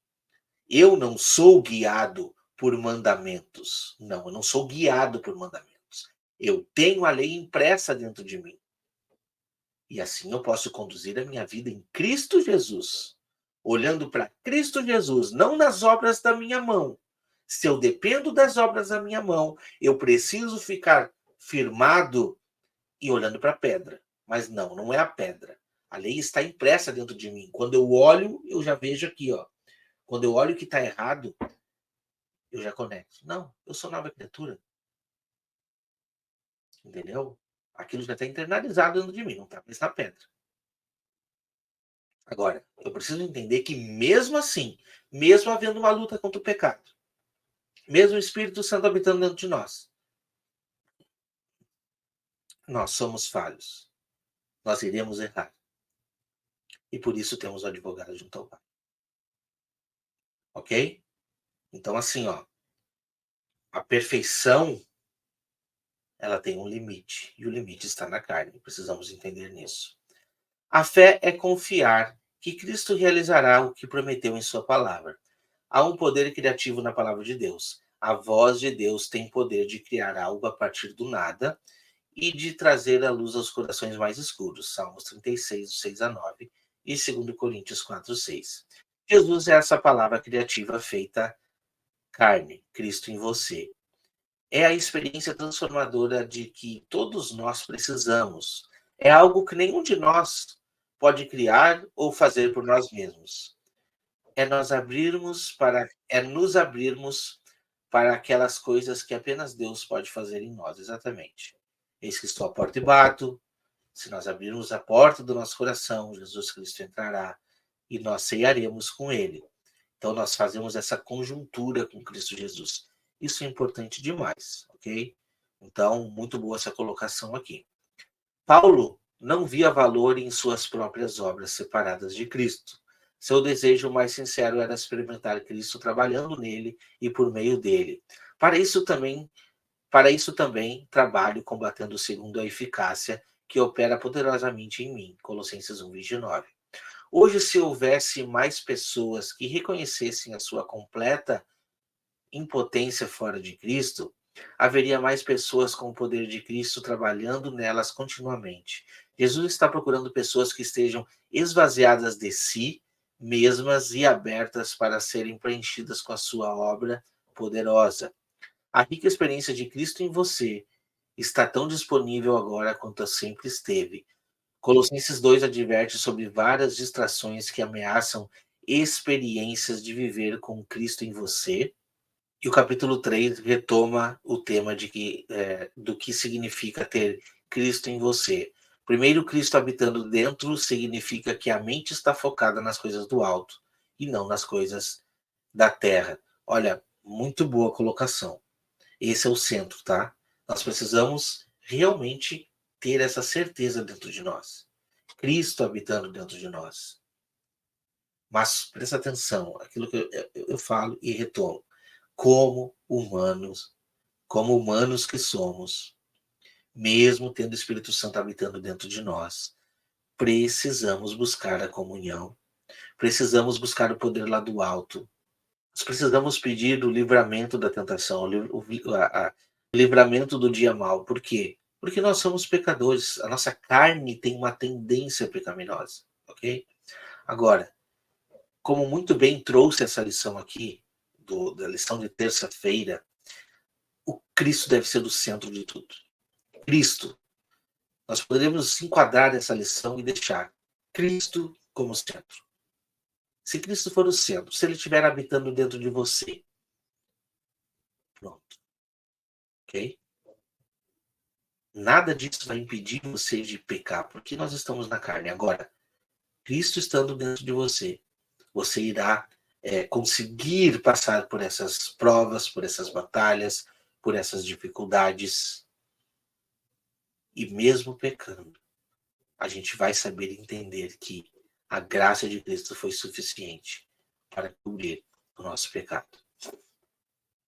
Eu não sou guiado por mandamentos. Não, eu não sou guiado por mandamentos. Eu tenho a lei impressa dentro de mim. E assim eu posso conduzir a minha vida em Cristo Jesus, olhando para Cristo Jesus, não nas obras da minha mão. Se eu dependo das obras da minha mão, eu preciso ficar firmado e olhando para a pedra. Mas não, não é a pedra. A lei está impressa dentro de mim. Quando eu olho, eu já vejo aqui, ó. Quando eu olho o que está errado, eu já conecto. Não, eu sou nova criatura, entendeu? Aquilo já está internalizado dentro de mim, não está mais na pedra. Agora, eu preciso entender que mesmo assim, mesmo havendo uma luta contra o pecado, mesmo o Espírito Santo habitando dentro de nós somos falhos. Nós iremos errar. E por isso temos o advogado junto ao Pai. Ok? Então, assim, ó, a perfeição, ela tem um limite. E o limite está na carne. Precisamos entender nisso. A fé é confiar que Cristo realizará o que prometeu em sua palavra. Há um poder criativo na palavra de Deus. A voz de Deus tem poder de criar algo a partir do nada e de trazer a luz aos corações mais escuros. Salmos 36, 6 a 9 e 2 Coríntios 4, 6. Jesus é essa palavra criativa feita carne, Cristo em você. É a experiência transformadora de que todos nós precisamos. É algo que nenhum de nós pode criar ou fazer por nós mesmos. É nos abrirmos para aquelas coisas que apenas Deus pode fazer em nós, exatamente. Eis que estou à porta e bato. Se nós abrirmos a porta do nosso coração, Jesus Cristo entrará e nós cearemos com ele. Então nós fazemos essa conjuntura com Cristo Jesus. Isso é importante demais, ok? Então, muito boa essa colocação aqui. Paulo não via valor em suas próprias obras separadas de Cristo. Seu desejo mais sincero era experimentar Cristo trabalhando nele e por meio dele. Para isso também, para isso também trabalho combatendo segundo a eficácia que opera poderosamente em mim. Colossenses 1:29. Hoje, se houvesse mais pessoas que reconhecessem a sua completa impotência fora de Cristo, haveria mais pessoas com o poder de Cristo trabalhando nelas continuamente. Jesus está procurando pessoas que estejam esvaziadas de si mesmas e abertas para serem preenchidas com a sua obra poderosa. A rica experiência de Cristo em você está tão disponível agora quanto sempre esteve. Colossenses 2 adverte sobre várias distrações que ameaçam experiências de viver com Cristo em você. E o capítulo 3 retoma o tema do que significa ter Cristo em você. Primeiro, Cristo habitando dentro significa que a mente está focada nas coisas do alto e não nas coisas da terra. Olha, muito boa colocação. Esse é o centro, tá? Nós precisamos realmente ter essa certeza dentro de nós. Cristo habitando dentro de nós. Mas presta atenção, aquilo que eu falo e retomo. Como humanos que somos, mesmo tendo o Espírito Santo habitando dentro de nós, precisamos buscar a comunhão, precisamos buscar o poder lá do alto, nós precisamos pedir o livramento da tentação, o livramento do dia mau. Por quê? Porque nós somos pecadores, a nossa carne tem uma tendência pecaminosa, ok? Agora, como muito bem trouxe essa lição aqui, da lição de terça-feira, o Cristo deve ser o centro de tudo. Cristo. Nós poderíamos enquadrar essa lição e deixar Cristo como centro. Se Cristo for o centro, se ele estiver habitando dentro de você, pronto, ok? Nada disso vai impedir você de pecar, porque nós estamos na carne. Agora, Cristo estando dentro de você, você irá conseguir passar por essas provas, por essas batalhas, por essas dificuldades. E mesmo pecando, a gente vai saber entender que a graça de Cristo foi suficiente para cobrir o nosso pecado.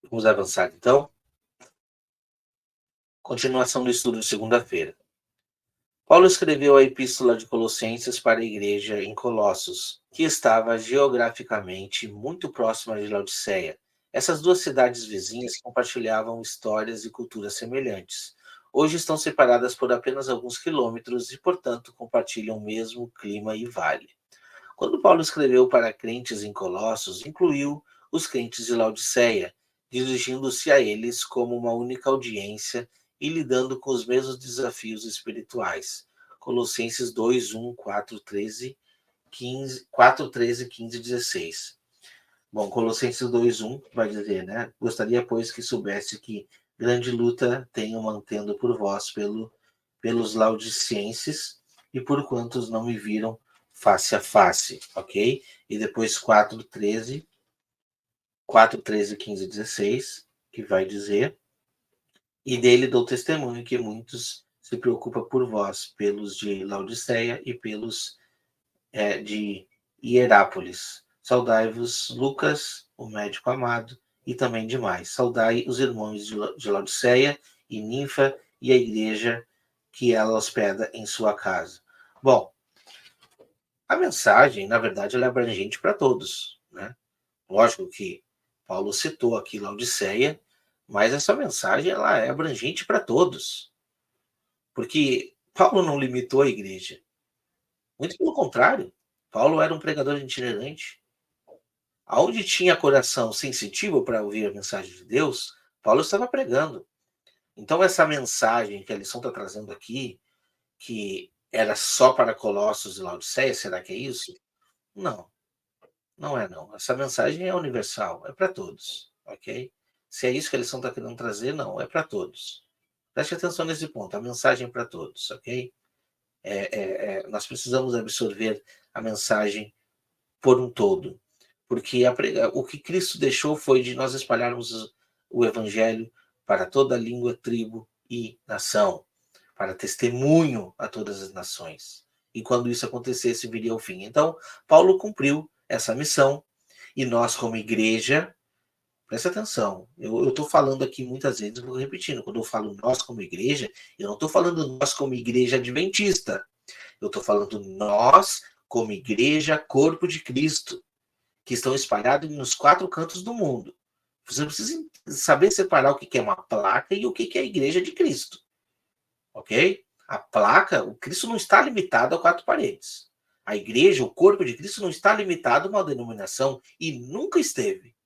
Vamos avançar então? Continuação do estudo de segunda-feira. Paulo escreveu a epístola de Colossenses para a igreja em Colossos, que estava geograficamente muito próxima de Laodiceia. Essas duas cidades vizinhas compartilhavam histórias e culturas semelhantes. Hoje estão separadas por apenas alguns quilômetros e, portanto, compartilham o mesmo clima e vale. Quando Paulo escreveu para crentes em Colossos, incluiu os crentes de Laodiceia, dirigindo-se a eles como uma única audiência e lidando com os mesmos desafios espirituais. Colossenses 2, 1, 4, 13, 15, 4, 13, 15 e 16. Bom, Colossenses 2, 1 vai dizer, né? Gostaria, pois, que soubesse que grande luta tenho mantendo por vós pelos laodicenses e por quantos não me viram face a face, ok? E depois 4, 13, 15 e 16, que vai dizer: e dele dou testemunho que muitos se preocupam por vós, pelos de Laodiceia e pelos de Hierápolis. Saudai-vos, Lucas, o médico amado, e também demais. Saudai os irmãos de Laodiceia e Ninfa e a igreja que ela hospeda em sua casa. Bom, a mensagem, na verdade, ela é abrangente para todos, né? Lógico que Paulo citou aqui Laodiceia, mas essa mensagem ela é abrangente para todos, porque Paulo não limitou a igreja. Muito pelo contrário, Paulo era um pregador itinerante. Aonde tinha coração sensitivo para ouvir a mensagem de Deus, Paulo estava pregando. Então, essa mensagem que a lição está trazendo aqui, que era só para Colossos e Laodiceia, será que é isso? Não, não é não. Essa mensagem é universal, é para todos, ok? Se é isso que a lição está querendo trazer, não, é para todos. Preste atenção nesse ponto, a mensagem é para todos, ok? Nós precisamos absorver a mensagem por um todo, porque o que Cristo deixou foi de nós espalharmos o evangelho para toda língua, tribo e nação, para testemunho a todas as nações. E quando isso acontecesse, viria o fim. Então, Paulo cumpriu essa missão e nós, como igreja, presta atenção, eu estou falando aqui muitas vezes, vou repetindo, quando eu falo nós como igreja, eu não estou falando nós como igreja adventista, eu estou falando nós como igreja, corpo de Cristo, que estão espalhados nos 4 cantos do mundo. Você precisa saber separar o que é uma placa e o que é a igreja de Cristo, ok? A placa, o Cristo não está limitado a 4 paredes. A igreja, o corpo de Cristo, não está limitado a uma denominação e nunca esteve.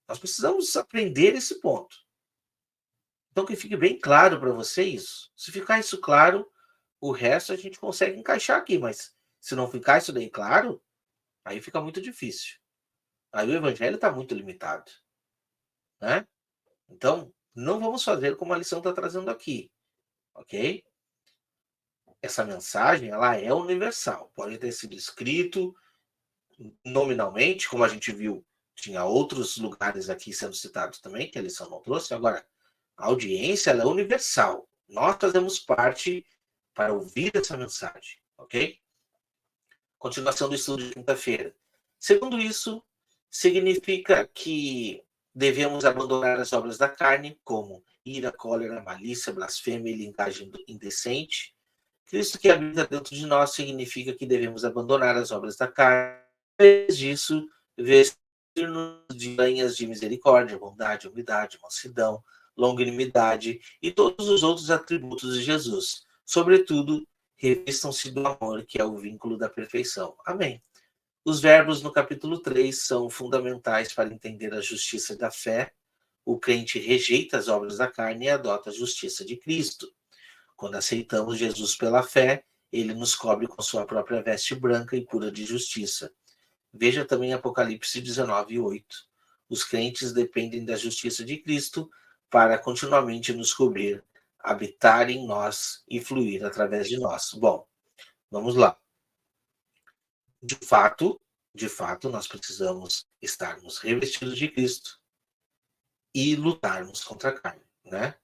Nós precisamos aprender esse ponto. Então, que fique bem claro para você isso. Se ficar isso claro, o resto a gente consegue encaixar aqui, mas se não ficar isso daí claro, aí fica muito difícil. Aí o evangelho está muito limitado, né? Então, não vamos fazer como a lição está trazendo aqui, ok? Essa mensagem, ela é universal. Pode ter sido escrito nominalmente, como a gente viu, tinha outros lugares aqui sendo citados também, que a lição não trouxe. Agora, a audiência, ela é universal. Nós fazemos parte para ouvir essa mensagem, ok? Continuação do estudo de quinta-feira. Segundo isso, significa que devemos abandonar as obras da carne, como ira, cólera, malícia, blasfêmia e linguagem indecente. Cristo que habita dentro de nós significa que devemos abandonar as obras da carne. Em vez disso, vestir-nos de lenhas de misericórdia, bondade, humildade, mansidão, longanimidade e todos os outros atributos de Jesus. Sobretudo, revistam-se do amor, que é o vínculo da perfeição. Amém. Os verbos no capítulo 3 são fundamentais para entender a justiça da fé. O crente rejeita as obras da carne e adota a justiça de Cristo. Quando aceitamos Jesus pela fé, ele nos cobre com sua própria veste branca e pura de justiça. Veja também Apocalipse 19, 8. Os crentes dependem da justiça de Cristo para continuamente nos cobrir, habitar em nós e fluir através de nós. Bom, vamos lá. De fato, nós precisamos estarmos revestidos de Cristo e lutarmos contra a carne, né?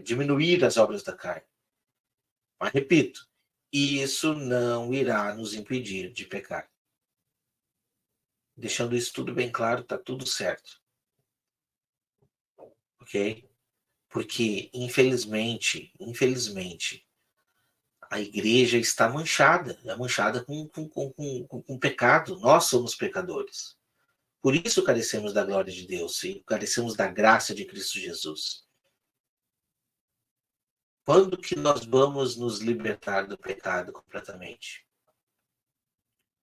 Diminuir as obras da carne. Mas, repito, isso não irá nos impedir de pecar. Deixando isso tudo bem claro, está tudo certo. Ok? Porque, infelizmente, a igreja está manchada. É manchada com pecado. Nós somos pecadores. Por isso carecemos da glória de Deus e carecemos da graça de Cristo Jesus. Quando que nós vamos nos libertar do pecado completamente?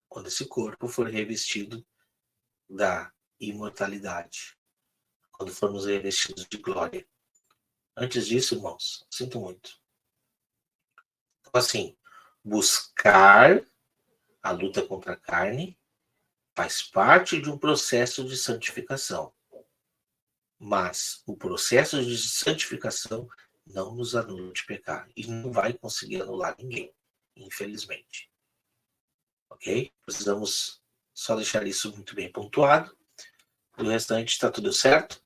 Quando esse corpo for revestido da imortalidade. Quando formos revestidos de glória. Antes disso, irmãos, sinto muito. Então, assim, buscar a luta contra a carne faz parte de um processo de santificação. Mas o processo de santificação não nos anula de pecar. E não vai conseguir anular ninguém, infelizmente. Ok? Precisamos só deixar isso muito bem pontuado. O restante está tudo certo.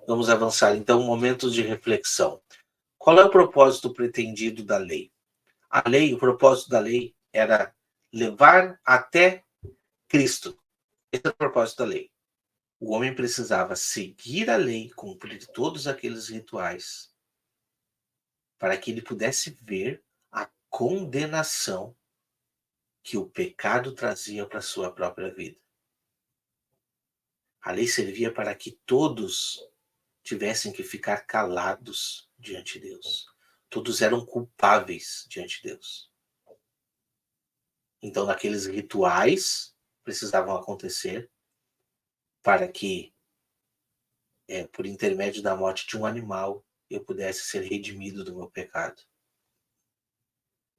Vamos avançar, então, momentos de reflexão. Qual é o propósito pretendido da lei? A lei, o propósito da lei era levar até Cristo. Esse é o propósito da lei. O homem precisava seguir a lei, cumprir todos aqueles rituais, para que ele pudesse ver a condenação que o pecado trazia para a sua própria vida. A lei servia para que todos tivessem que ficar calados diante de Deus. Todos eram culpáveis diante de Deus. Então, naqueles rituais precisavam acontecer para que, por intermédio da morte de um animal, eu pudesse ser redimido do meu pecado.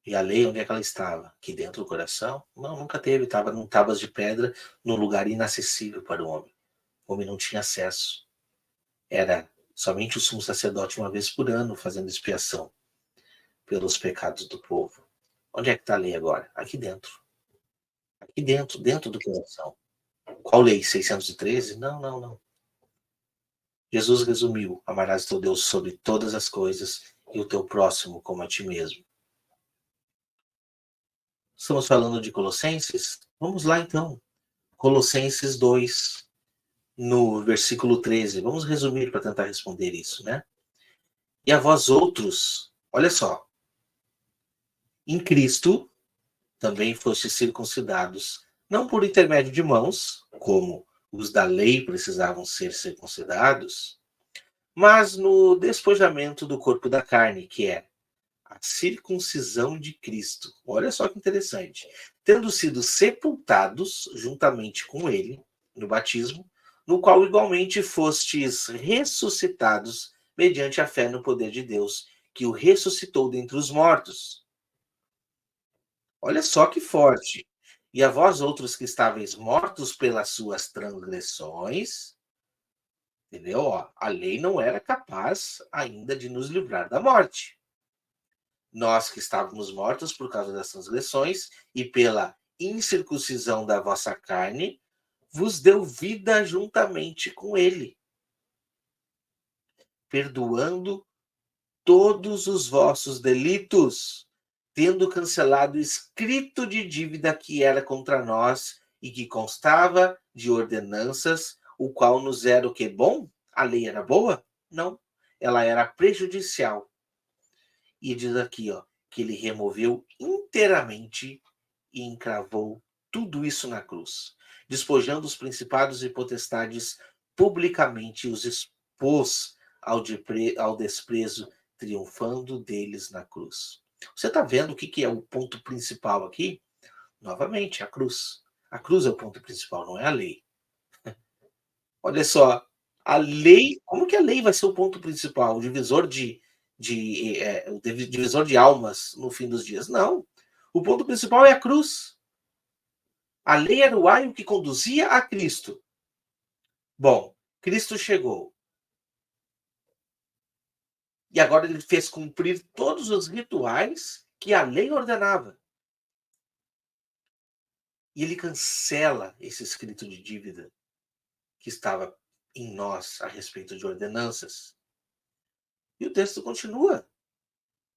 E a lei, onde é que ela estava? Aqui dentro do coração? Não, nunca teve. Estava em tábuas de pedra, num lugar inacessível para o homem. O homem não tinha acesso. Era somente o sumo sacerdote uma vez por ano fazendo expiação pelos pecados do povo. Onde é que está a lei agora? Aqui dentro. Aqui dentro, dentro do coração. Qual lei? 613? Não, não, não. Jesus resumiu: amarás teu Deus sobre todas as coisas e o teu próximo como a ti mesmo. Estamos falando de Colossenses? Vamos lá então. Colossenses 2, no versículo 13. Vamos resumir para tentar responder isso, né? E a vós outros, olha só, em Cristo também fostes circuncidados, não por intermédio de mãos, como os da lei precisavam ser circuncidados, mas no despojamento do corpo da carne, que é a circuncisão de Cristo. Olha só que interessante. Tendo sido sepultados juntamente com ele no batismo, no qual igualmente fostes ressuscitados mediante a fé no poder de Deus, que o ressuscitou dentre os mortos. Olha só que forte. E a vós outros que estáveis mortos pelas suas transgressões, entendeu? Ó, a lei não era capaz ainda de nos livrar da morte. Nós que estávamos mortos por causa das transgressões e pela incircuncisão da vossa carne, vos deu vida juntamente com ele, perdoando todos os vossos delitos, tendo cancelado o escrito de dívida que era contra nós e que constava de ordenanças, o qual nos era o que bom? A lei era boa? Não, ela era prejudicial. E diz aqui, ó, que ele removeu inteiramente e encravou tudo isso na cruz, despojando os principados e potestades publicamente, os expôs ao desprezo, triunfando deles na cruz. Você está vendo o que é o ponto principal aqui? Novamente, a cruz. A cruz é o ponto principal, não é a lei. Olha só, a lei, como que a lei vai ser o ponto principal, o divisor o divisor de almas no fim dos dias? Não. O ponto principal é a cruz. A lei era o aio que conduzia a Cristo. Bom, Cristo chegou. E agora ele fez cumprir todos os rituais que a lei ordenava. E ele cancela esse escrito de dívida que estava em nós a respeito de ordenanças. E o texto continua,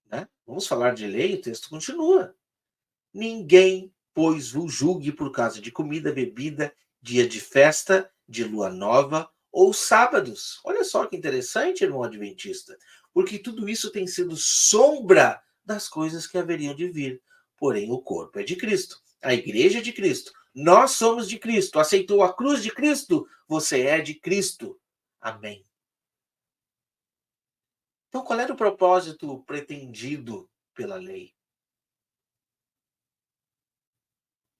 né? Vamos falar de lei, o texto continua. Ninguém, pois, vos julgue por causa de comida, bebida, dia de festa, de lua nova ou sábados. Olha só que interessante, irmão adventista, porque tudo isso tem sido sombra das coisas que haveriam de vir. Porém, o corpo é de Cristo, a igreja é de Cristo, nós somos de Cristo. Aceitou a cruz de Cristo? Você é de Cristo. Amém. Então, qual era o propósito pretendido pela lei?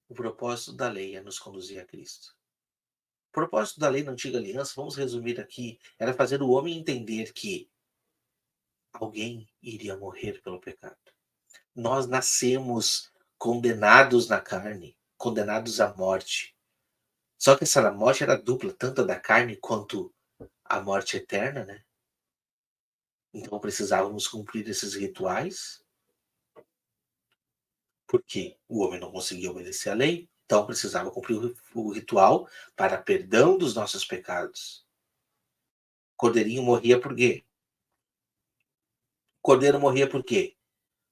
O propósito da lei é nos conduzir a Cristo. O propósito da lei na antiga aliança, vamos resumir aqui, era fazer o homem entender que alguém iria morrer pelo pecado. Nós nascemos condenados na carne, condenados à morte. Só que essa morte era dupla, tanto a da carne quanto a morte eterna, né? Então precisávamos cumprir esses rituais, porque o homem não conseguia obedecer à lei, então precisava cumprir o ritual para perdão dos nossos pecados. Cordeirinho morria por quê? Cordeiro morria por quê?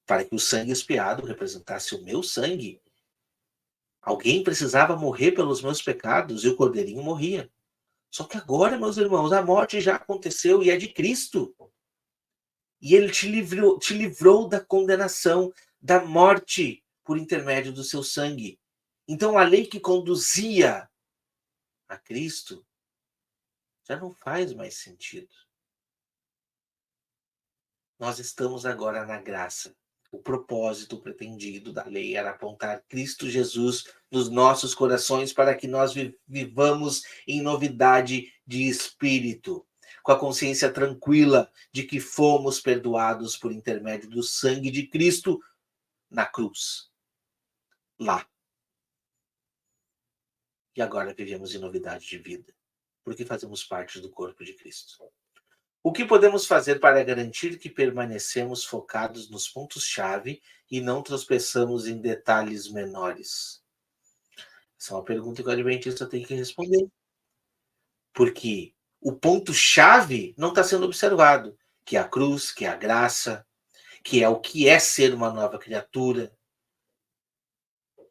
Para que o sangue expiado representasse o meu sangue. Alguém precisava morrer pelos meus pecados e o cordeirinho morria. Só que agora, meus irmãos, a morte já aconteceu e é de Cristo. E ele te livrou da condenação, da morte, por intermédio do seu sangue. Então a lei que conduzia a Cristo já não faz mais sentido. Nós estamos agora na graça. O propósito pretendido da lei era apontar Cristo Jesus nos nossos corações para que nós vivamos em novidade de espírito, com a consciência tranquila de que fomos perdoados por intermédio do sangue de Cristo na cruz. Lá. E agora vivemos em novidade de vida, porque fazemos parte do corpo de Cristo. O que podemos fazer para garantir que permanecemos focados nos pontos-chave e não tropeçamos em detalhes menores? Essa é uma pergunta que o adventista tem que responder. Porque o ponto-chave não está sendo observado, que é a cruz, que é a graça, que é ser uma nova criatura,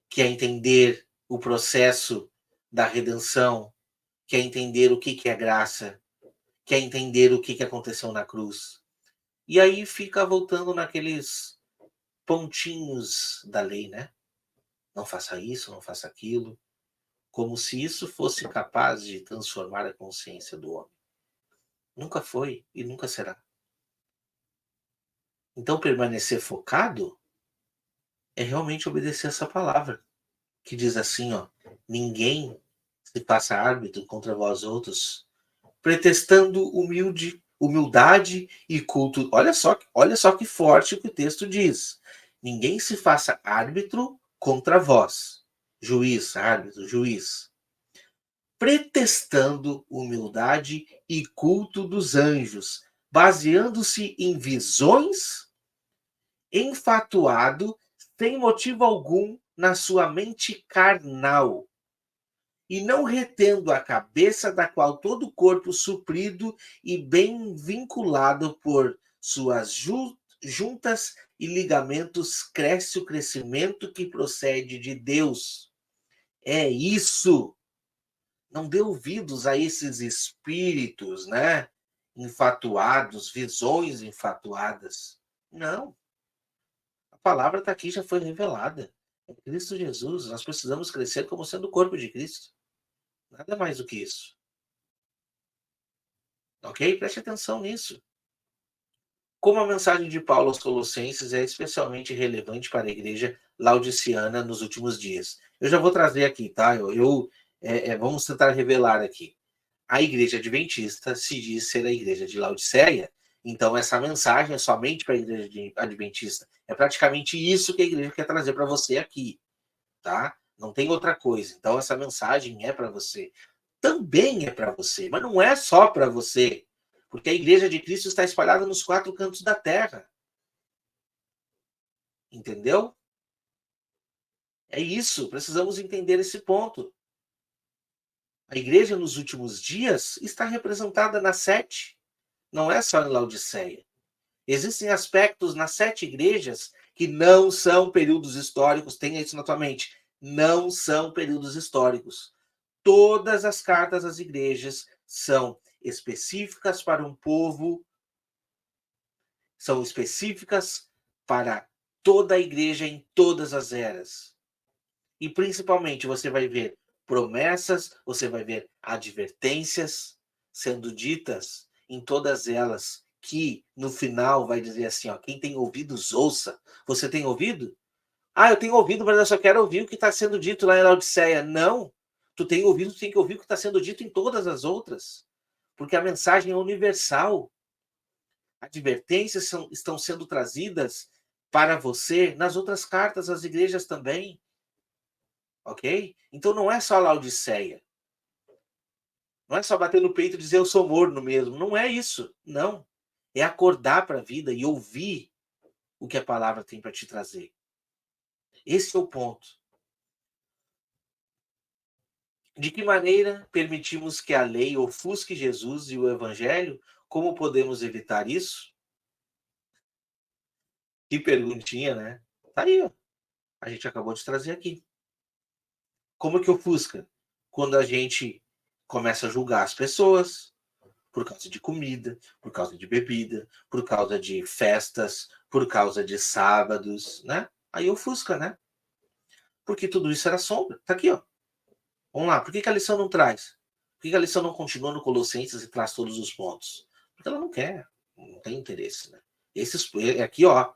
que é entender o processo da redenção, que é entender o que é graça, que é entender o que aconteceu na cruz. E aí fica voltando naqueles pontinhos da lei, né? Não faça isso, não faça aquilo, como se isso fosse capaz de transformar a consciência do homem. Nunca foi e nunca será. Então, permanecer focado é realmente obedecer essa palavra, que diz assim, ó, ninguém se faça árbitro contra vós outros, pretextando humildade e culto. Olha só que forte que o texto diz. Ninguém se faça árbitro contra vós. Juiz, árbitro, juiz. Pretextando humildade e culto dos anjos, baseando-se em visões, enfatuado, sem motivo algum na sua mente carnal, e não retendo a cabeça, da qual todo o corpo suprido e bem vinculado por suas juntas e ligamentos cresce o crescimento que procede de Deus. É isso. Não dê ouvidos a esses espíritos, né? Infatuados, visões infatuadas. Não. A palavra está aqui, já foi revelada. É Cristo Jesus. Nós precisamos crescer como sendo o corpo de Cristo. Nada mais do que isso. Ok? Preste atenção nisso. Como a mensagem de Paulo aos Colossenses é especialmente relevante para a igreja laodiceana nos últimos dias. Eu já vou trazer aqui, tá? Vamos tentar revelar aqui. A igreja adventista se diz ser a igreja de Laodiceia, então essa mensagem é somente para a igreja adventista. É praticamente isso que a igreja quer trazer para você aqui, tá? Não tem outra coisa. Então essa mensagem é para você. Também é para você, mas não é só para você, porque a igreja de Cristo está espalhada nos 4 cantos da terra. Entendeu? É isso, precisamos entender esse ponto. A igreja nos últimos dias está representada nas 7, não é só em Laodiceia. Existem aspectos nas 7 igrejas que não são períodos históricos, tenha isso na tua mente, não são períodos históricos. Todas as cartas às igrejas são específicas para um povo, são específicas para toda a igreja em todas as eras. E principalmente você vai ver promessas, você vai ver advertências sendo ditas em todas elas, que no final vai dizer assim, ó, quem tem ouvidos ouça. Você tem ouvido? Ah, eu tenho ouvido, mas eu só quero ouvir o que está sendo dito lá em Laodiceia. Não, tu tem ouvido, tu tem que ouvir o que está sendo dito em todas as outras, porque a mensagem é universal. advertências estão sendo trazidas para você nas outras cartas às igrejas também, ok? Então não é só Laodiceia. Não é só bater no peito e dizer eu sou morno mesmo. Não é isso. Não. É acordar para a vida e ouvir o que a palavra tem para te trazer. Esse é o ponto. De que maneira permitimos que a lei ofusque Jesus e o evangelho? Como podemos evitar isso? Que perguntinha, né? Tá aí, ó. A gente acabou de trazer aqui. Como que ofusca? Quando a gente começa a julgar as pessoas por causa de comida, por causa de bebida, por causa de festas, por causa de sábados, né? Aí ofusca, né? Porque tudo isso era sombra. Tá aqui, ó. Vamos lá. Por que a lição não traz? Por que a lição não continua no Colossenses e traz todos os pontos? Porque ela não quer. Não tem interesse, né? Esses aqui, ó,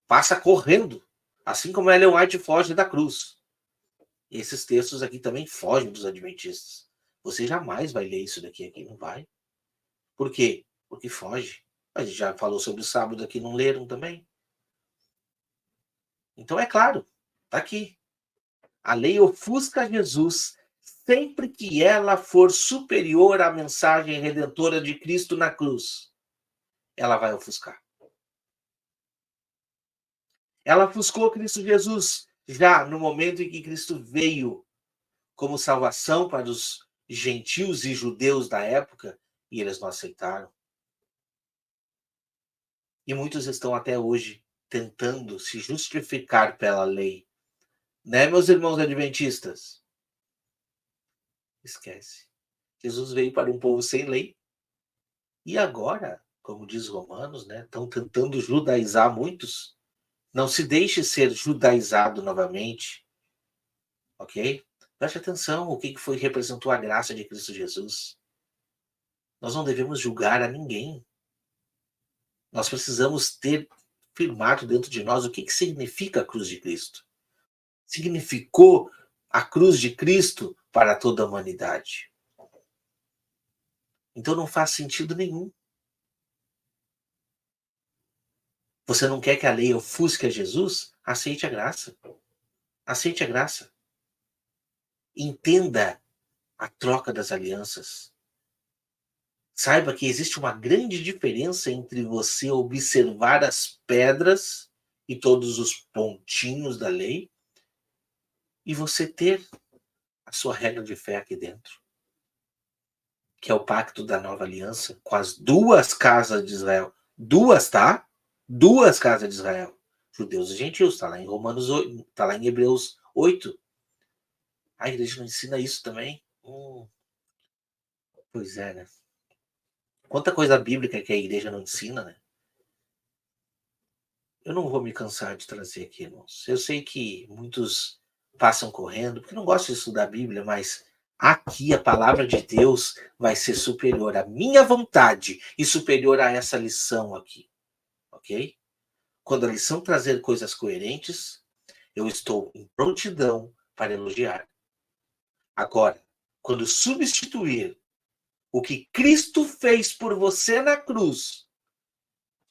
passa correndo. Assim como Ellen White foge da cruz. Esses textos aqui também fogem dos adventistas. Você jamais vai ler isso daqui aqui, não vai. Por quê? Porque foge. A gente já falou sobre o sábado aqui, não leram também? Então é claro, tá aqui. A lei ofusca Jesus sempre que ela for superior à mensagem redentora de Cristo na cruz. Ela vai ofuscar. Ela ofuscou Cristo Jesus já no momento em que Cristo veio como salvação para os gentios e judeus da época e eles não aceitaram. E muitos estão até hoje tentando se justificar pela lei. Né, meus irmãos adventistas? Esquece. Jesus veio para um povo sem lei. E agora, como diz Romanos, né, estão tentando judaizar muitos. Não se deixe ser judaizado novamente. Ok? Preste atenção o que foi representou a graça de Cristo Jesus. Nós não devemos julgar a ninguém. Nós precisamos ter firmado dentro de nós o que significa a cruz de Cristo. Significou a cruz de Cristo para toda a humanidade. Então não faz sentido nenhum. Você não quer que a lei ofusque a Jesus? Aceite a graça. Aceite a graça. Entenda a troca das alianças. Saiba que existe uma grande diferença entre você observar as pedras e todos os pontinhos da lei e você ter a sua regra de fé aqui dentro, que é o pacto da nova aliança com as duas casas de Israel. Duas, tá? Duas casas de Israel. Judeus e gentios, está lá em Romanos 8, está lá em Hebreus 8. A igreja não ensina isso também? Pois é, né? Quanta coisa bíblica que a igreja não ensina, né? Eu não vou me cansar de trazer aqui, irmãos. Eu sei que muitos passam correndo, porque não gostam de estudar a Bíblia, mas aqui a palavra de Deus vai ser superior à minha vontade e superior a essa lição aqui, ok? Quando a lição trazer coisas coerentes, eu estou em prontidão para elogiar. Agora, quando substituir o que Cristo fez por você na cruz,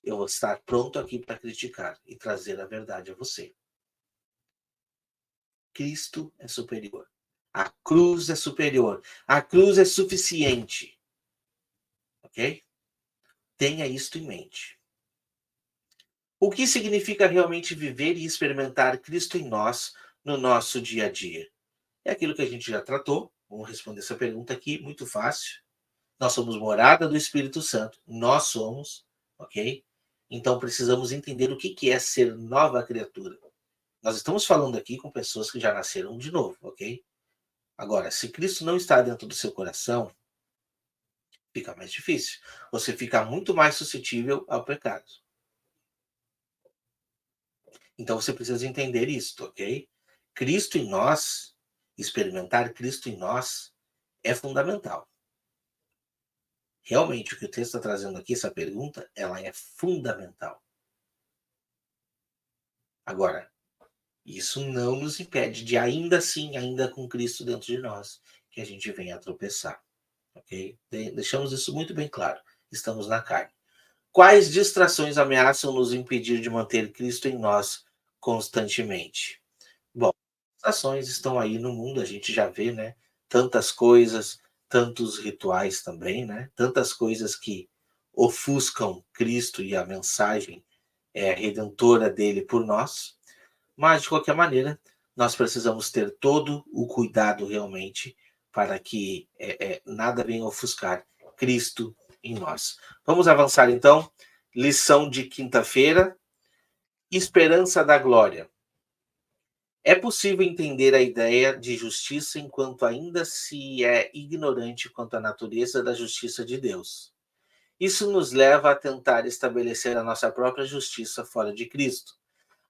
eu vou estar pronto aqui para criticar e trazer a verdade a você. Cristo é superior. A cruz é superior. A cruz é suficiente. Ok? Tenha isto em mente. O que significa realmente viver e experimentar Cristo em nós no nosso dia a dia? É aquilo que a gente já tratou. Vamos responder essa pergunta aqui, muito fácil. Nós somos morada do Espírito Santo. Nós somos, ok? Então precisamos entender o que é ser nova criatura. Nós estamos falando aqui com pessoas que já nasceram de novo, ok? Agora, se Cristo não está dentro do seu coração, fica mais difícil. Você fica muito mais suscetível ao pecado. Então você precisa entender isso, ok? Cristo em nós, experimentar Cristo em nós, é fundamental. Realmente, o que o texto está trazendo aqui, essa pergunta, ela é fundamental. Agora, isso não nos impede de, ainda assim, ainda com Cristo dentro de nós, que a gente venha a tropeçar, ok? Deixamos isso muito bem claro. Estamos na carne. Quais distrações ameaçam nos impedir de manter Cristo em nós constantemente? Bom, distrações estão aí no mundo, a gente já vê, né? Tantas coisas, tantos rituais também, né? Tantas coisas que ofuscam Cristo e a mensagem redentora dele por nós. Mas, de qualquer maneira, nós precisamos ter todo o cuidado realmente para que nada venha ofuscar Cristo em nós. Vamos avançar então. Lição de quinta-feira: Esperança da glória. É possível entender a ideia de justiça enquanto ainda se é ignorante quanto à natureza da justiça de Deus. Isso nos leva a tentar estabelecer a nossa própria justiça fora de Cristo.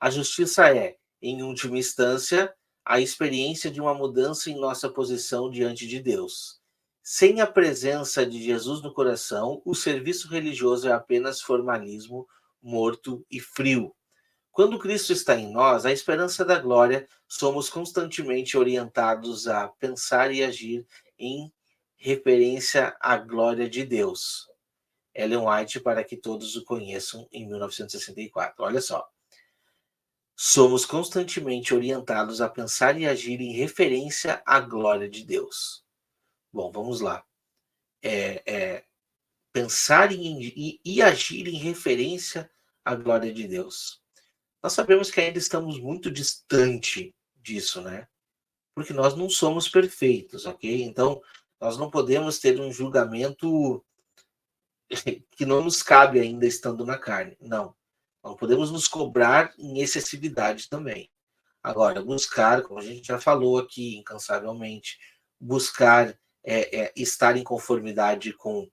A justiça é, em última instância, a experiência de uma mudança em nossa posição diante de Deus. Sem a presença de Jesus no coração, o serviço religioso é apenas formalismo morto e frio. Quando Cristo está em nós, a esperança da glória, somos constantemente orientados a pensar e agir em referência à glória de Deus. Ellen White, para que todos o conheçam, em 1964. Olha só. Somos constantemente orientados a pensar e agir em referência à glória de Deus. Bom, vamos lá. Pensar e agir em referência à glória de Deus. Nós sabemos que ainda estamos muito distante disso, né? Porque nós não somos perfeitos, ok? Então, nós não podemos ter um julgamento que não nos cabe ainda estando na carne. Não. Não podemos nos cobrar em excessividade também. Agora, buscar, como a gente já falou aqui incansavelmente, buscar estar em conformidade com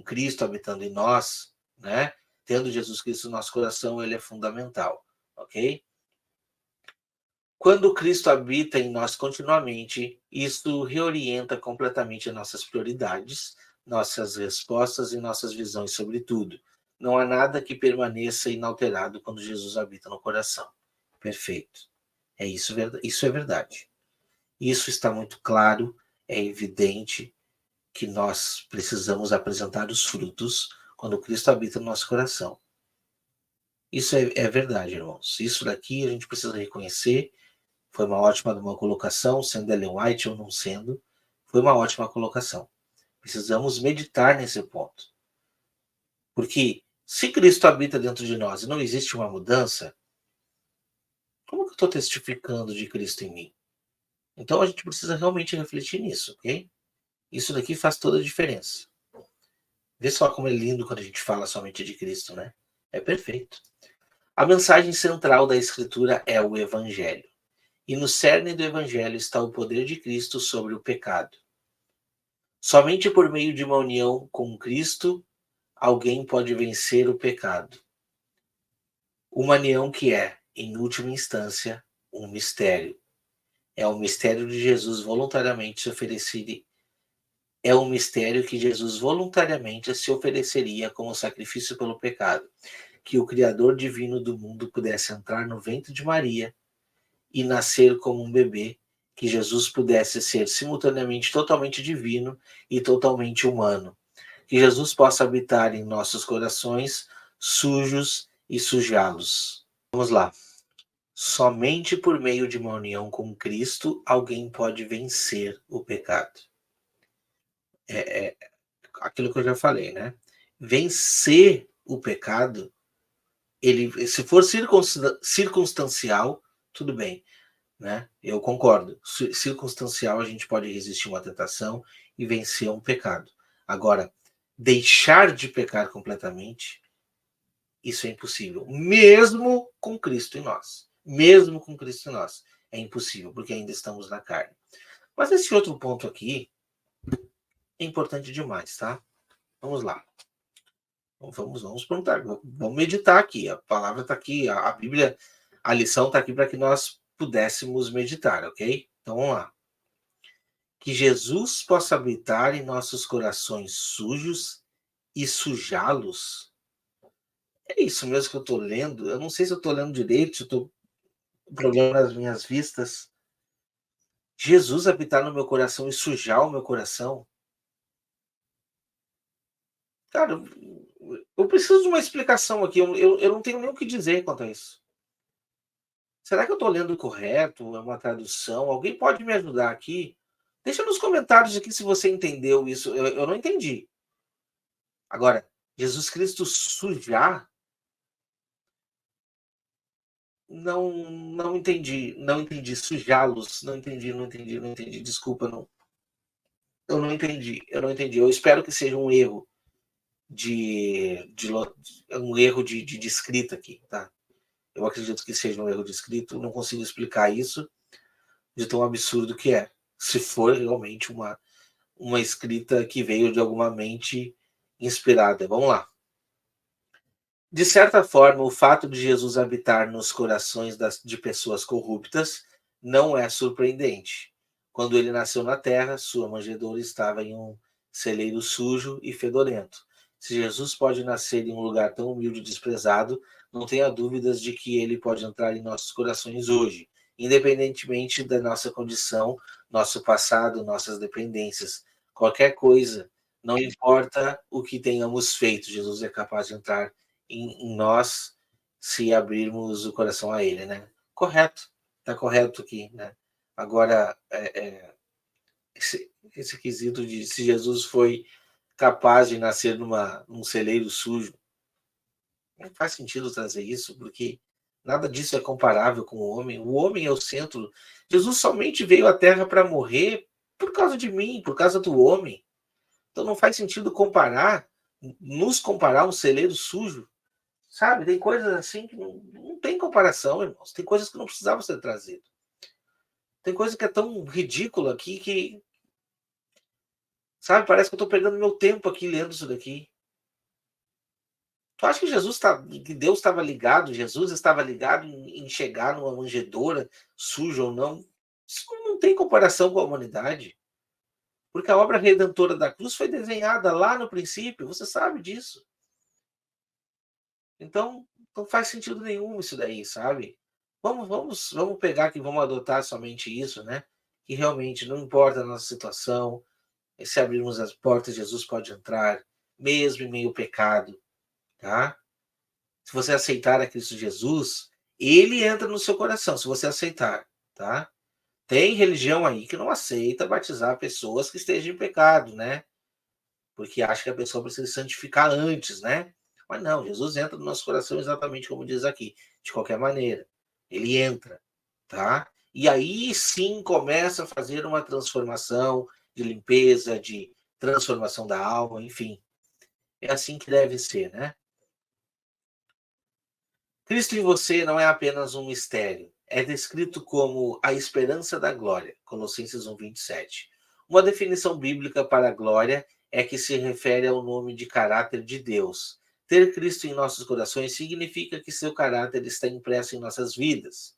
Cristo habitando em nós, né? Tendo Jesus Cristo no nosso coração, ele é fundamental, ok? Quando Cristo habita em nós continuamente, isso reorienta completamente nossas prioridades, nossas respostas e nossas visões sobre tudo. Não há nada que permaneça inalterado quando Jesus habita no coração. Perfeito. Isso é verdade. Isso está muito claro, é evidente que nós precisamos apresentar os frutos quando Cristo habita no nosso coração. Isso é verdade, irmãos. Isso daqui a gente precisa reconhecer. Foi uma ótima colocação, sendo Ellen White ou não sendo, foi uma ótima colocação. Precisamos meditar nesse ponto. Porque se Cristo habita dentro de nós e não existe uma mudança, como que eu estou testificando de Cristo em mim? Então a gente precisa realmente refletir nisso, ok? Isso daqui faz toda a diferença. Vê só como é lindo quando a gente fala somente de Cristo, né? É perfeito. A mensagem central da Escritura é o Evangelho. E no cerne do Evangelho está o poder de Cristo sobre o pecado. Somente por meio de uma união com Cristo, alguém pode vencer o pecado. Uma união que é, em última instância, um mistério. É o mistério de Jesus voluntariamente se oferecer. É um mistério que Jesus voluntariamente se ofereceria como sacrifício pelo pecado, que o Criador divino do mundo pudesse entrar no ventre de Maria e nascer como um bebê, que Jesus pudesse ser simultaneamente totalmente divino e totalmente humano. Que Jesus possa habitar em nossos corações sujos e sujá-los. Vamos lá. Somente por meio de uma união com Cristo, alguém pode vencer o pecado. É aquilo que eu já falei, né? Vencer o pecado, se for circunstancial, tudo bem, né? Eu concordo. Circunstancial, a gente pode resistir uma tentação e vencer um pecado. Agora, deixar de pecar completamente, isso é impossível, mesmo com Cristo em nós. Mesmo com Cristo em nós. É impossível, porque ainda estamos na carne. Mas esse outro ponto aqui é importante demais, tá? Vamos lá. Vamos perguntar, vamos meditar aqui. A palavra está aqui, a Bíblia, a lição está aqui para que nós pudéssemos meditar, ok? Então vamos lá. Que Jesus possa habitar em nossos corações sujos e sujá-los. É isso mesmo que eu estou lendo. Eu não sei se eu estou lendo direito, se eu estou com problema nas minhas vistas. Jesus habitar no meu coração e sujar o meu coração. Cara, Eu preciso de uma explicação aqui, eu não tenho nem o que dizer quanto a isso. Será que eu estou lendo correto? É uma tradução? Alguém pode me ajudar aqui? Deixa nos comentários aqui se você entendeu isso. Eu não entendi. Agora, Jesus Cristo sujar? Não entendi. Não entendi. Sujá-los. Não entendi. Desculpa, não. Eu não entendi. Eu não entendi. Eu espero que seja um erro de um erro de escrita aqui, tá? Eu acredito que seja um erro de escrito. Não consigo explicar isso de tão absurdo que é. Se for realmente uma escrita que veio de alguma mente inspirada. Vamos lá. De certa forma, o fato de Jesus habitar nos corações de pessoas corruptas não é surpreendente. Quando ele nasceu na terra, sua manjedoura estava em um celeiro sujo e fedorento. Se Jesus pode nascer em um lugar tão humilde e desprezado, não tenha dúvidas de que ele pode entrar em nossos corações hoje, independentemente da nossa condição, nosso passado, nossas dependências. Qualquer coisa, não importa o que tenhamos feito, Jesus é capaz de entrar em nós se abrirmos o coração a ele, né? Correto, tá correto aqui, né? Agora, esse quesito de se Jesus foi capaz de nascer num celeiro sujo, não faz sentido trazer isso, porque nada disso é comparável com o homem. O homem é o centro. Jesus somente veio à Terra para morrer por causa de mim, por causa do homem. Então não faz sentido nos comparar a um celeiro sujo. Sabe, tem coisas assim que não tem comparação, irmãos. Tem coisas que não precisavam ser trazidas. Tem coisa que é tão ridícula aqui que, sabe, parece que eu estou perdendo meu tempo aqui lendo isso daqui. Tu acha que que Deus estava ligado, Jesus estava ligado em chegar numa manjedoura, suja ou não? Isso não tem comparação com a humanidade. Porque a obra redentora da cruz foi desenhada lá no princípio, você sabe disso. Então, não faz sentido nenhum isso daí, sabe? Vamos pegar que vamos adotar somente isso, né? Que realmente não importa a nossa situação, se abrirmos as portas, Jesus pode entrar, mesmo em meio ao pecado, tá? Se você aceitar a Cristo Jesus, ele entra no seu coração, se você aceitar, tá? Tem religião aí que não aceita batizar pessoas que estejam em pecado, né? Porque acha que a pessoa precisa se santificar antes, né? Mas não, Jesus entra no nosso coração exatamente como diz aqui, de qualquer maneira. Ele entra, tá? E aí sim começa a fazer uma transformação de limpeza, de transformação da alma, enfim. É assim que deve ser, né? Cristo em você não é apenas um mistério, é descrito como a esperança da glória, Colossenses 1:27. Uma definição bíblica para a glória é que se refere ao nome de caráter de Deus. Ter Cristo em nossos corações significa que seu caráter está impresso em nossas vidas.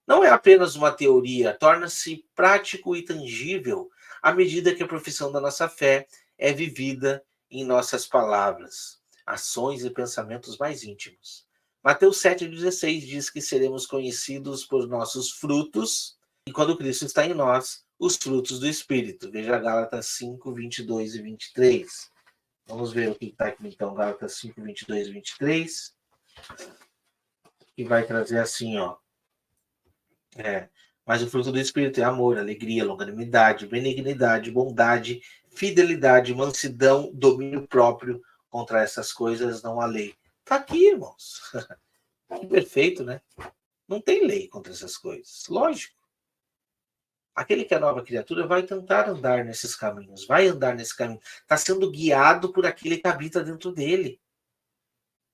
Não é apenas uma teoria, torna-se prático e tangível à medida que a profissão da nossa fé é vivida em nossas palavras, ações e pensamentos mais íntimos. Mateus 7,16 diz que seremos conhecidos por nossos frutos, e quando Cristo está em nós, os frutos do Espírito. Veja Gálatas 5, 22 e 23. Vamos ver o que está aqui então, Gálatas 5, 22 e 23, que vai trazer assim, ó. Mas o fruto do Espírito é amor, alegria, longanimidade, benignidade, bondade, fidelidade, mansidão, domínio próprio. Contra essas coisas não há lei. Tá aqui, irmãos. Que perfeito, né? Não tem lei contra essas coisas. Lógico. Aquele que é nova criatura vai tentar andar nesses caminhos, vai andar nesse caminho. Está sendo guiado por aquele que habita dentro dele,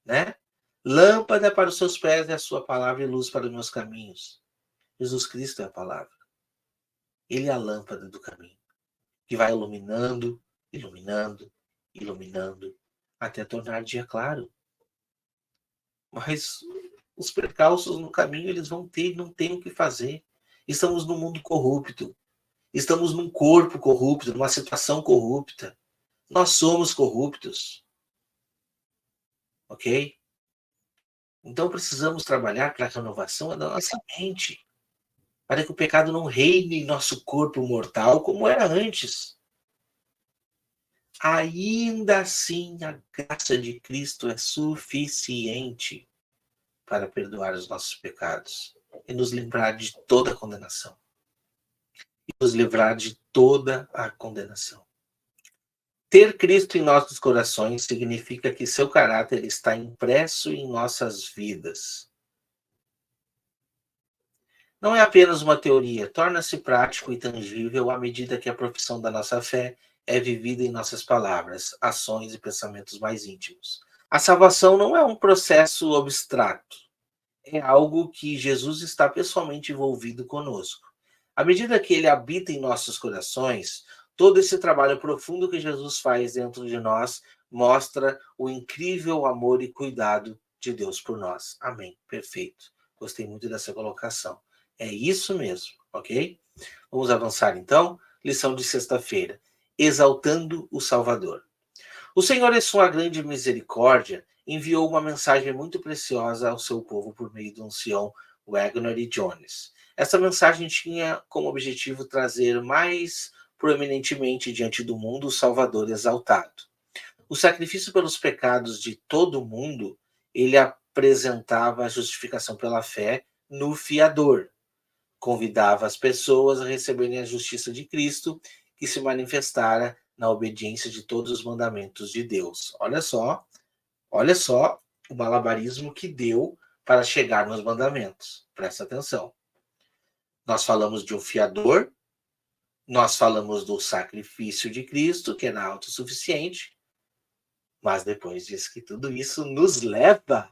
né? Lâmpada para os seus pés é a sua palavra e luz para os meus caminhos. Jesus Cristo é a palavra. Ele é a lâmpada do caminho, que vai iluminando, iluminando, iluminando, até tornar dia claro. Mas os percalços no caminho, eles vão ter, não tem o que fazer. Estamos num mundo corrupto. Estamos num corpo corrupto, numa situação corrupta. Nós somos corruptos. Ok? Então precisamos trabalhar para a renovação da nossa mente, para que o pecado não reine em nosso corpo mortal como era antes. ainda assim a graça de Cristo é suficiente para perdoar os nossos pecados e nos livrar de toda a condenação. Nos livrar de toda a condenação. Ter Cristo em nossos corações significa que seu caráter está impresso em nossas vidas. Não é apenas uma teoria, torna-se prático e tangível à medida que a profissão da nossa fé é vivida em nossas palavras, ações e pensamentos mais íntimos. A salvação não é um processo abstrato, é algo que Jesus está pessoalmente envolvido conosco. À medida que ele habita em nossos corações, todo esse trabalho profundo que Jesus faz dentro de nós mostra o incrível amor e cuidado de Deus por nós. Amém. Perfeito. Gostei muito dessa colocação. É isso mesmo, ok? Vamos avançar então. Lição de sexta-feira. Exaltando o Salvador. O Senhor, em sua grande misericórdia, enviou uma mensagem muito preciosa ao seu povo por meio do ancião Wagner e Jones. Essa mensagem tinha como objetivo trazer mais proeminentemente diante do mundo o Salvador exaltado. O sacrifício pelos pecados de todo o mundo, ele apresentava a justificação pela fé no fiador. Convidava as pessoas a receberem a justiça de Cristo, que se manifestara na obediência de todos os mandamentos de Deus. Olha só o malabarismo que deu para chegar nos mandamentos. Presta atenção. Nós falamos de um fiador, nós falamos do sacrifício de Cristo, que era autossuficiente, mas depois diz que tudo isso nos leva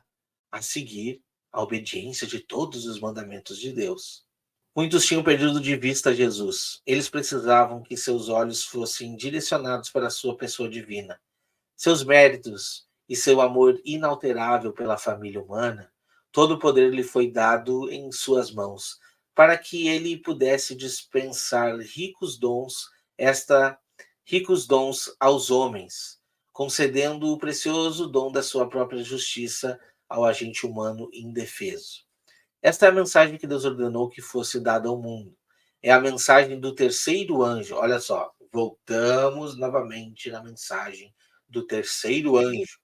a seguir a obediência de todos os mandamentos de Deus. Muitos tinham perdido de vista Jesus. Eles precisavam que seus olhos fossem direcionados para a sua pessoa divina. Seus méritos e seu amor inalterável pela família humana, todo o poder lhe foi dado em suas mãos, para que ele pudesse dispensar ricos dons aos homens, concedendo o precioso dom da sua própria justiça ao agente humano indefeso. Esta é a mensagem que Deus ordenou que fosse dada ao mundo. É a mensagem do terceiro anjo. Olha só, voltamos novamente na mensagem do terceiro anjo,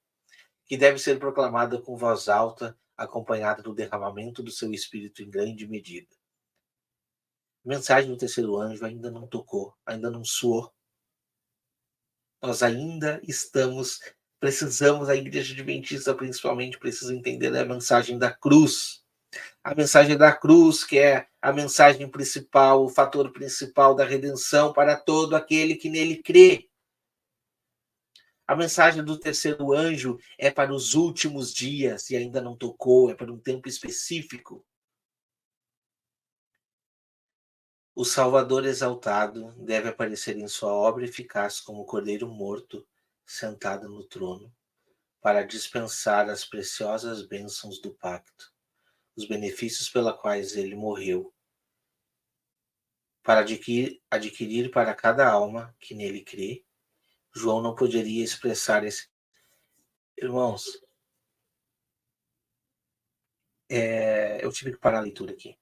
que deve ser proclamada com voz alta, acompanhada do derramamento do seu espírito em grande medida. A mensagem do terceiro anjo ainda não tocou, ainda não soou. Nós ainda precisamos, a igreja adventista principalmente precisa entender a mensagem da cruz. A mensagem da cruz, que é a mensagem principal, o fator principal da redenção para todo aquele que nele crê. A mensagem do terceiro anjo é para os últimos dias e ainda não tocou, é para um tempo específico. O Salvador exaltado deve aparecer em sua obra eficaz como o Cordeiro morto, sentado no trono, para dispensar as preciosas bênçãos do pacto, os benefícios pelos quais ele morreu, para adquirir para cada alma que nele crê. João não poderia expressar esse. Irmãos, eu tive que parar a leitura aqui.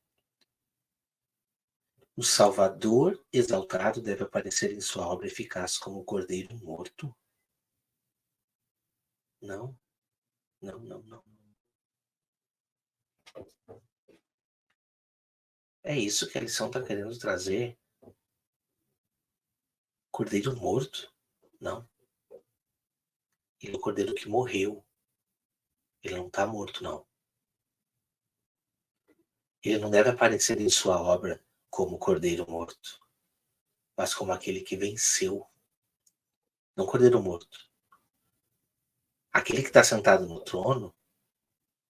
O Salvador exaltado deve aparecer em sua obra eficaz como o Cordeiro morto? Não, não, não, não. É isso que a lição está querendo trazer? Cordeiro morto? Não. Ele é o cordeiro que morreu. Ele não está morto, não. Ele não deve aparecer em sua obra como cordeiro morto, mas como aquele que venceu. Não cordeiro morto. Aquele que está sentado no trono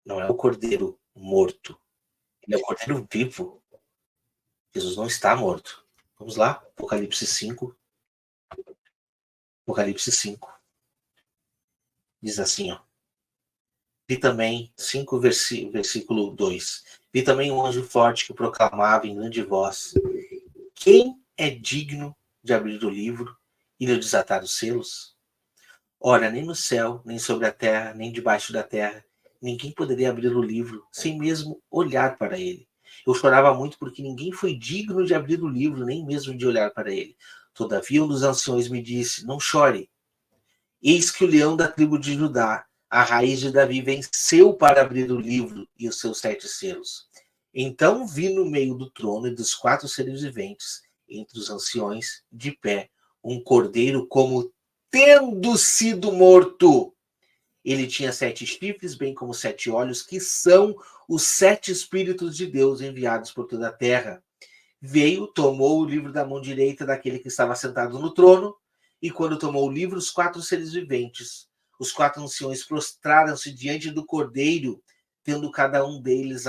não é o cordeiro morto. Ele é o cordeiro vivo. Jesus não está morto. Vamos lá, Apocalipse 5. Apocalipse 5. Diz assim, ó. Vi também, versículo 2. Vi também um anjo forte que proclamava em grande voz: quem é digno de abrir o livro e de desatar os selos? Ora, nem no céu, nem sobre a terra, nem debaixo da terra, ninguém poderia abrir o livro sem mesmo olhar para ele. Eu chorava muito porque ninguém foi digno de abrir o livro, nem mesmo de olhar para ele. Todavia, um dos anciões me disse: não chore. Eis que o leão da tribo de Judá, a raiz de Davi, venceu para abrir o livro e os seus 7 selos. Então vi no meio do trono e dos 4 seres viventes, entre os anciões, de pé, um cordeiro como tendo sido morto. Ele tinha 7 chifres, bem como 7 olhos, que são os 7 Espíritos de Deus enviados por toda a terra. Veio, tomou o livro da mão direita daquele que estava sentado no trono, e quando tomou o livro, os 4 seres viventes, os 4 anciões prostraram-se diante do cordeiro, tendo cada um deles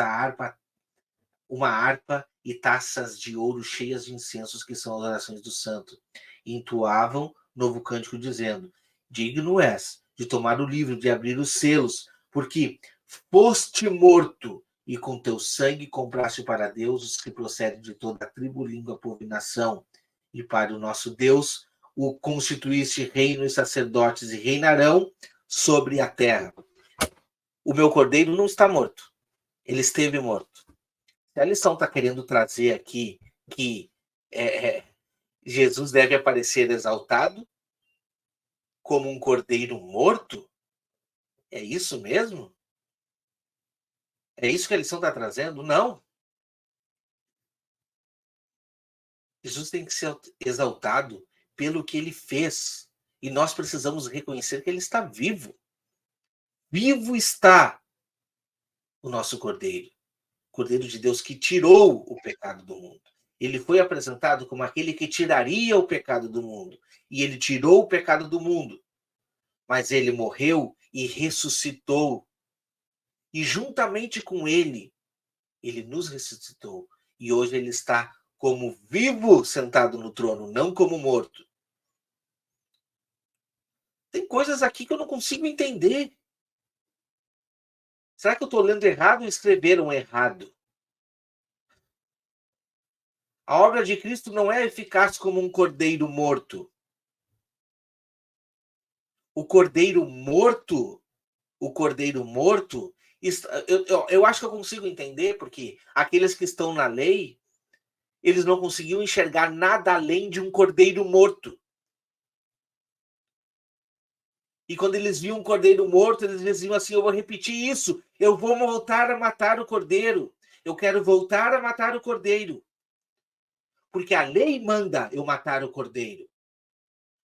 uma harpa e taças de ouro cheias de incensos, que são as orações do santo. E entoavam novo cântico, dizendo: digno és de tomar o livro, de abrir os selos, porque foste morto, e com teu sangue compraste para Deus os que procedem de toda a tribo, língua, povo e nação. E para o nosso Deus o constituíste reino e sacerdotes, e reinarão sobre a terra. O meu cordeiro não está morto, ele esteve morto. Se a lição está querendo trazer aqui que Jesus deve aparecer exaltado como um cordeiro morto, é isso mesmo? É isso que a lição está trazendo? Não. Jesus tem que ser exaltado pelo que ele fez. E nós precisamos reconhecer que ele está vivo. Vivo está o nosso cordeiro. Cordeiro de Deus que tirou o pecado do mundo. Ele foi apresentado como aquele que tiraria o pecado do mundo. E ele tirou o pecado do mundo. Mas ele morreu e ressuscitou. E juntamente com ele, ele nos ressuscitou. E hoje ele está como vivo sentado no trono, não como morto. Tem coisas aqui que eu não consigo entender. Será que eu estou lendo errado ou escreveram errado? A obra de Cristo não é eficaz como um cordeiro morto. O cordeiro morto, eu acho que eu consigo entender, porque aqueles que estão na lei, eles não conseguiam enxergar nada além de um cordeiro morto. E quando eles viam um cordeiro morto, eles diziam assim: eu vou repetir isso, eu vou voltar a matar o cordeiro. Eu quero voltar a matar o cordeiro. Porque a lei manda eu matar o cordeiro.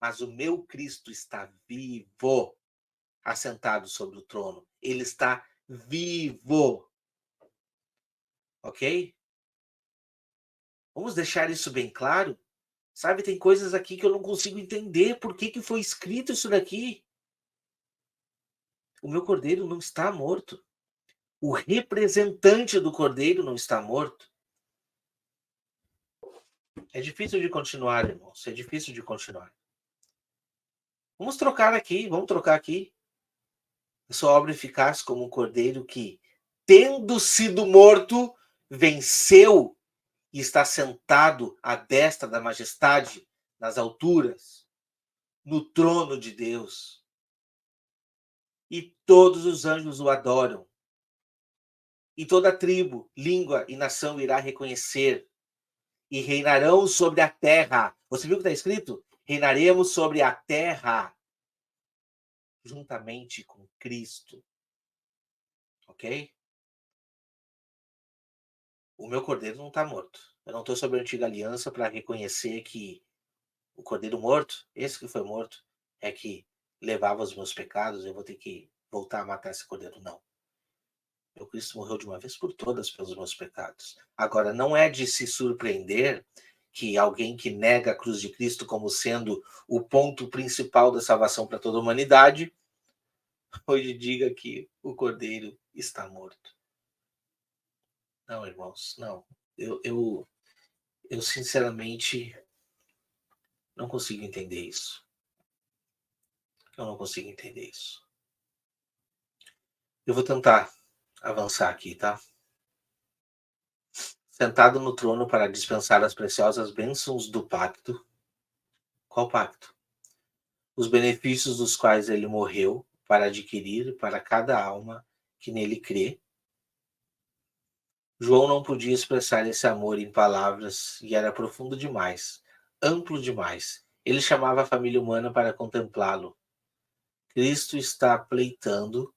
Mas o meu Cristo está vivo, assentado sobre o trono. Ele está vivo. Ok? Vamos deixar isso bem claro? Sabe, tem coisas aqui que eu não consigo entender. Por que foi escrito isso daqui? O meu cordeiro não está morto. O representante do cordeiro não está morto. É difícil de continuar, irmãos. É difícil de continuar. Vamos trocar aqui. A sua obra eficaz como um cordeiro que, tendo sido morto, venceu e está sentado à destra da majestade, nas alturas, no trono de Deus. E todos os anjos o adoram. E toda tribo, língua e nação irá reconhecer. E reinarão sobre a terra. Você viu o que está escrito? Reinaremos sobre a terra, juntamente com Cristo. Ok? O meu cordeiro não está morto. Eu não estou sob a antiga aliança para reconhecer que o cordeiro morto, esse que foi morto, é que levava os meus pecados, eu vou ter que voltar a matar esse cordeiro. Não. Meu Cristo morreu de uma vez por todas pelos meus pecados. Agora, não é de se surpreender que alguém que nega a cruz de Cristo como sendo o ponto principal da salvação para toda a humanidade, hoje diga que o cordeiro está morto. Não, irmãos, não. Eu sinceramente não consigo entender isso. Eu não consigo entender isso. Eu vou tentar avançar aqui, tá? Sentado no trono para dispensar as preciosas bênçãos do pacto. Qual pacto? Os benefícios dos quais ele morreu para adquirir para cada alma que nele crê. João não podia expressar esse amor em palavras e era profundo demais, amplo demais. Ele chamava a família humana para contemplá-lo. Cristo está pleitando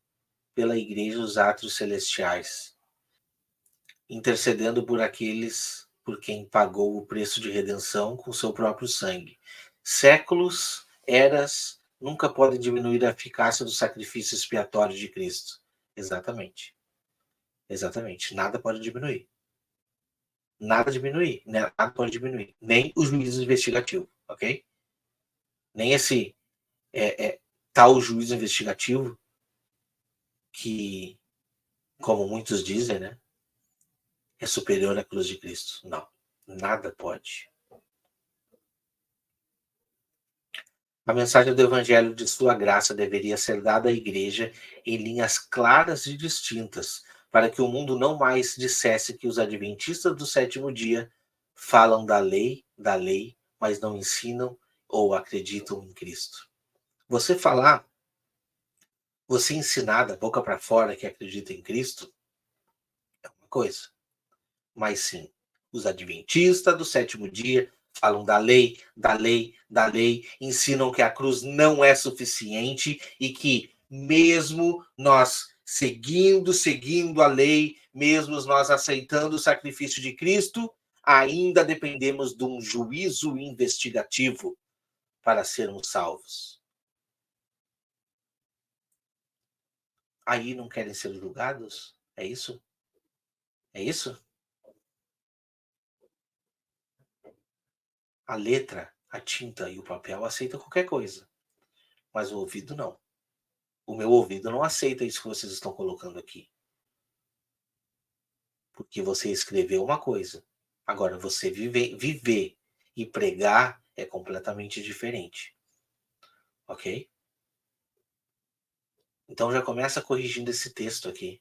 pela igreja os átrios celestiais, intercedendo por aqueles por quem pagou o preço de redenção com seu próprio sangue. Séculos, eras, nunca podem diminuir a eficácia do sacrifício expiatório de Cristo. Exatamente. Exatamente. Nada pode diminuir. Nada diminuir. Nada pode diminuir. Nem o juízo investigativo, ok? Nem esse tal juízo investigativo que, como muitos dizem, né, é superior à cruz de Cristo. Não. Nada pode. A mensagem do Evangelho de sua graça deveria ser dada à igreja em linhas claras e distintas, para que o mundo não mais dissesse que os adventistas do sétimo dia falam da lei, mas não ensinam ou acreditam em Cristo. Você falar, você ensinar da boca para fora que acredita em Cristo é uma coisa, mas sim, os adventistas do sétimo dia falam da lei, ensinam que a cruz não é suficiente e que mesmo nós seguindo a lei, mesmo nós aceitando o sacrifício de Cristo, ainda dependemos de um juízo investigativo para sermos salvos. Aí não querem ser julgados? É isso? É isso? A letra, a tinta e o papel aceitam qualquer coisa, mas o ouvido não. O meu ouvido não aceita isso que vocês estão colocando aqui. Porque você escreveu uma coisa. Agora, você viver e pregar é completamente diferente. Ok? Então já começa corrigindo esse texto aqui.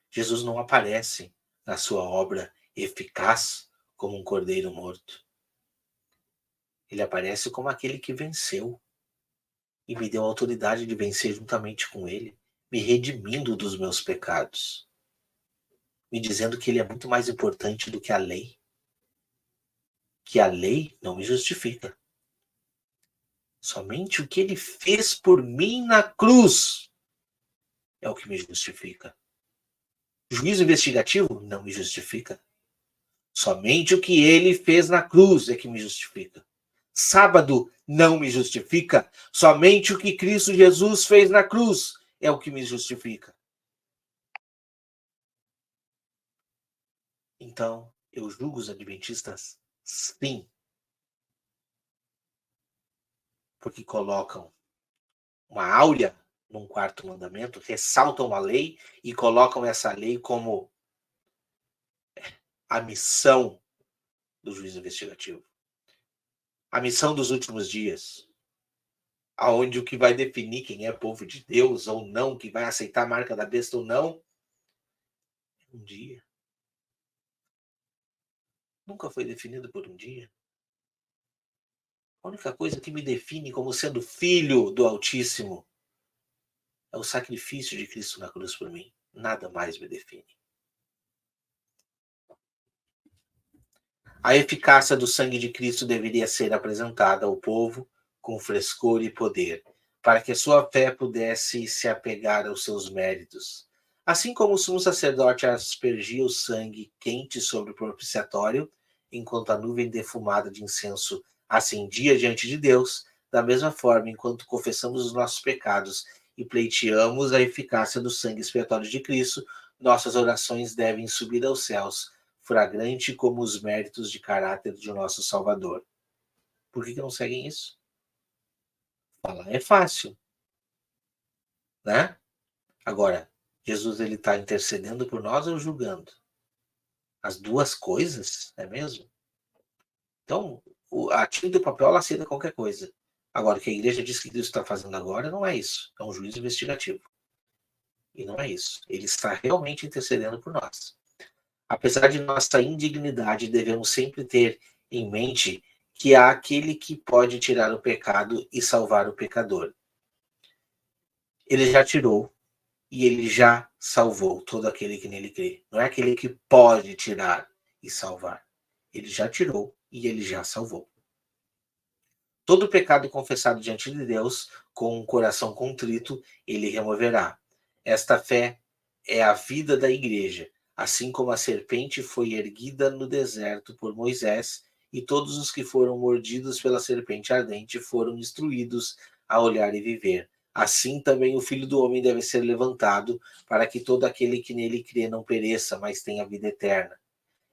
Jesus não aparece na sua obra eficaz como um cordeiro morto. Ele aparece como aquele que venceu e me deu a autoridade de vencer juntamente com ele, me redimindo dos meus pecados, me dizendo que ele é muito mais importante do que a lei, que a lei não me justifica. Somente o que ele fez por mim na cruz é o que me justifica. Juízo investigativo não me justifica. Somente o que ele fez na cruz é que me justifica. Sábado não me justifica. Somente o que Cristo Jesus fez na cruz é o que me justifica. Então, eu julgo os adventistas? Sim. Porque colocam uma áurea num quarto mandamento, ressaltam a lei e colocam essa lei como a missão do juízo investigativo. A missão dos últimos dias, aonde o que vai definir quem é povo de Deus ou não, que vai aceitar a marca da besta ou não, é um dia. Nunca foi definido por um dia. A única coisa que me define como sendo filho do Altíssimo é o sacrifício de Cristo na cruz por mim. Nada mais me define. A eficácia do sangue de Cristo deveria ser apresentada ao povo com frescor e poder, para que sua fé pudesse se apegar aos seus méritos. Assim como o sumo sacerdote aspergia o sangue quente sobre o propiciatório, enquanto a nuvem defumada de incenso acendia diante de Deus, da mesma forma, enquanto confessamos os nossos pecados e pleiteamos a eficácia do sangue expiatório de Cristo, nossas orações devem subir aos céus, fragrante como os méritos de caráter de nosso Salvador. Por que não seguem isso? Falar é fácil, né? Agora, Jesus ele está intercedendo por nós ou julgando? As duas coisas, é mesmo? Então, a tinta e o papel ela aceita qualquer coisa. Agora, o que a igreja diz que Deus está fazendo agora não é isso. É um juízo investigativo. E não é isso. Ele está realmente intercedendo por nós. Apesar de nossa indignidade, devemos sempre ter em mente que há aquele que pode tirar o pecado e salvar o pecador. Ele já tirou e ele já salvou todo aquele que nele crê. Não é aquele que pode tirar e salvar. Ele já tirou e ele já salvou. Todo pecado confessado diante de Deus, com um coração contrito, ele removerá. Esta fé é a vida da igreja, assim como a serpente foi erguida no deserto por Moisés, e todos os que foram mordidos pela serpente ardente foram instruídos a olhar e viver. Assim também o Filho do Homem deve ser levantado, para que todo aquele que nele crê não pereça, mas tenha vida eterna.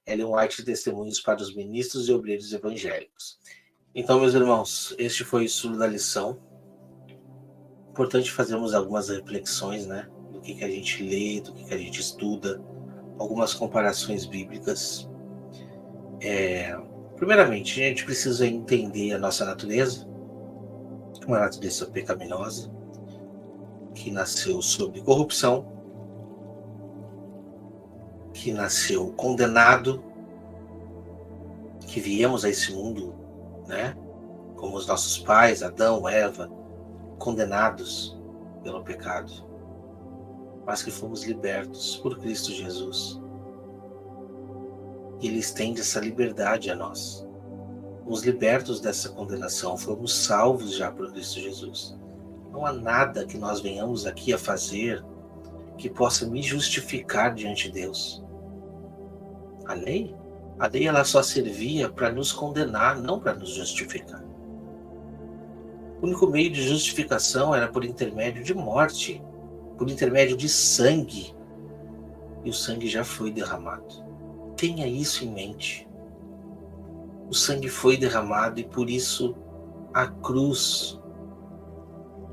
Ellen White, Testemunhos para os Ministros e Obreiros Evangélicos. Então, meus irmãos, este foi o estudo da lição. Importante fazermos algumas reflexões, né? Do que a gente lê, do que a gente estuda, algumas comparações bíblicas. Primeiramente, a gente precisa entender a nossa natureza, uma natureza pecaminosa, que nasceu sob corrupção, que nasceu condenado, que viemos a esse mundo, né? Como os nossos pais, Adão, Eva, condenados pelo pecado, mas que fomos libertos por Cristo Jesus. E Ele estende essa liberdade a nós. Fomos libertos dessa condenação, fomos salvos já por Cristo Jesus. Não há nada que nós venhamos aqui a fazer que possa me justificar diante de Deus. A lei ela só servia para nos condenar, não para nos justificar. O único meio de justificação era por intermédio de morte, por intermédio de sangue. E o sangue já foi derramado. Tenha isso em mente. O sangue foi derramado e por isso a cruz,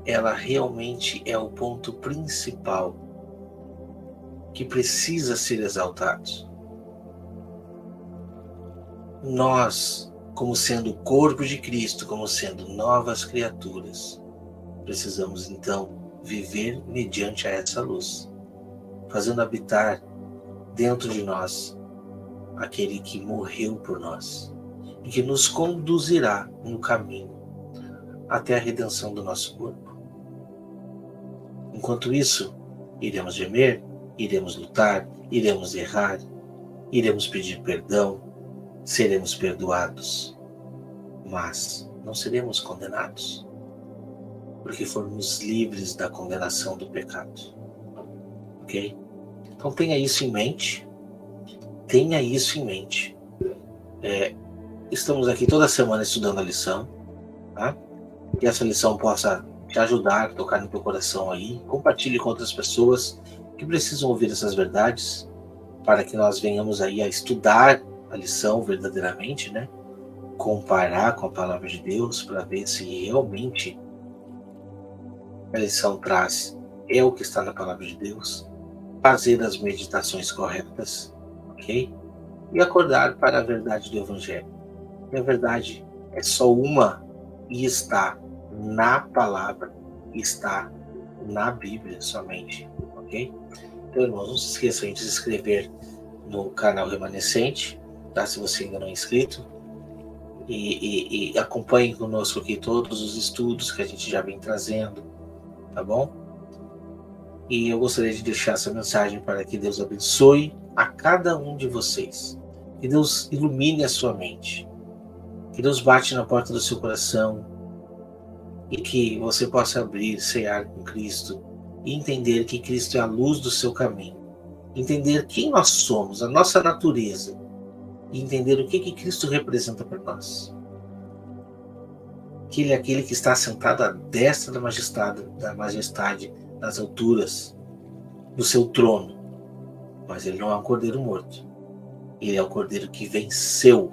ela realmente é o ponto principal que precisa ser exaltado. Nós, como sendo o corpo de Cristo, como sendo novas criaturas, precisamos então viver mediante a essa luz, fazendo habitar dentro de nós aquele que morreu por nós e que nos conduzirá no caminho até a redenção do nosso corpo. Enquanto isso, iremos gemer, iremos lutar, iremos errar, iremos pedir perdão, seremos perdoados, mas não seremos condenados, porque fomos livres da condenação do pecado. Ok? Então tenha isso em mente. Tenha isso em mente. Estamos aqui toda semana estudando a lição, tá? Que essa lição possa te ajudar, tocar no teu coração aí. Compartilhe com outras pessoas que precisam ouvir essas verdades, para que nós venhamos aí a estudar a lição verdadeiramente, né? Comparar com a palavra de Deus para ver se realmente a lição traz é o que está na palavra de Deus, fazer as meditações corretas, ok? E acordar para a verdade do Evangelho. E a verdade é só uma e está na palavra, está na Bíblia somente, ok? Então, irmãos, não se esqueçam de se inscrever no canal Remanescente, tá? Se você ainda não é inscrito, e acompanhe conosco aqui todos os estudos que a gente já vem trazendo, tá bom? E eu gostaria de deixar essa mensagem para que Deus abençoe a cada um de vocês, que Deus ilumine a sua mente, que Deus bate na porta do seu coração e que você possa abrir, cear com Cristo e entender que Cristo é a luz do seu caminho, entender quem nós somos, a nossa natureza, e entender o que Cristo representa para nós. Que Ele é aquele que está sentado à destra da majestade nas alturas do seu trono, mas Ele não é um cordeiro morto. Ele é o cordeiro que venceu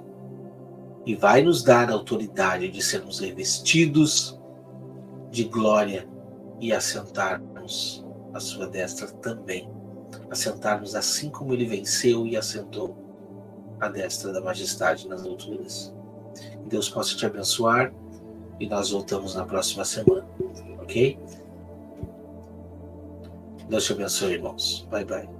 e vai nos dar a autoridade de sermos revestidos de glória e assentarmos à sua destra também. Assentarmos assim como Ele venceu e assentou à destra da majestade nas alturas. Que Deus possa te abençoar e nós voltamos na próxima semana, ok? Deus te abençoe, irmãos. Bye, bye.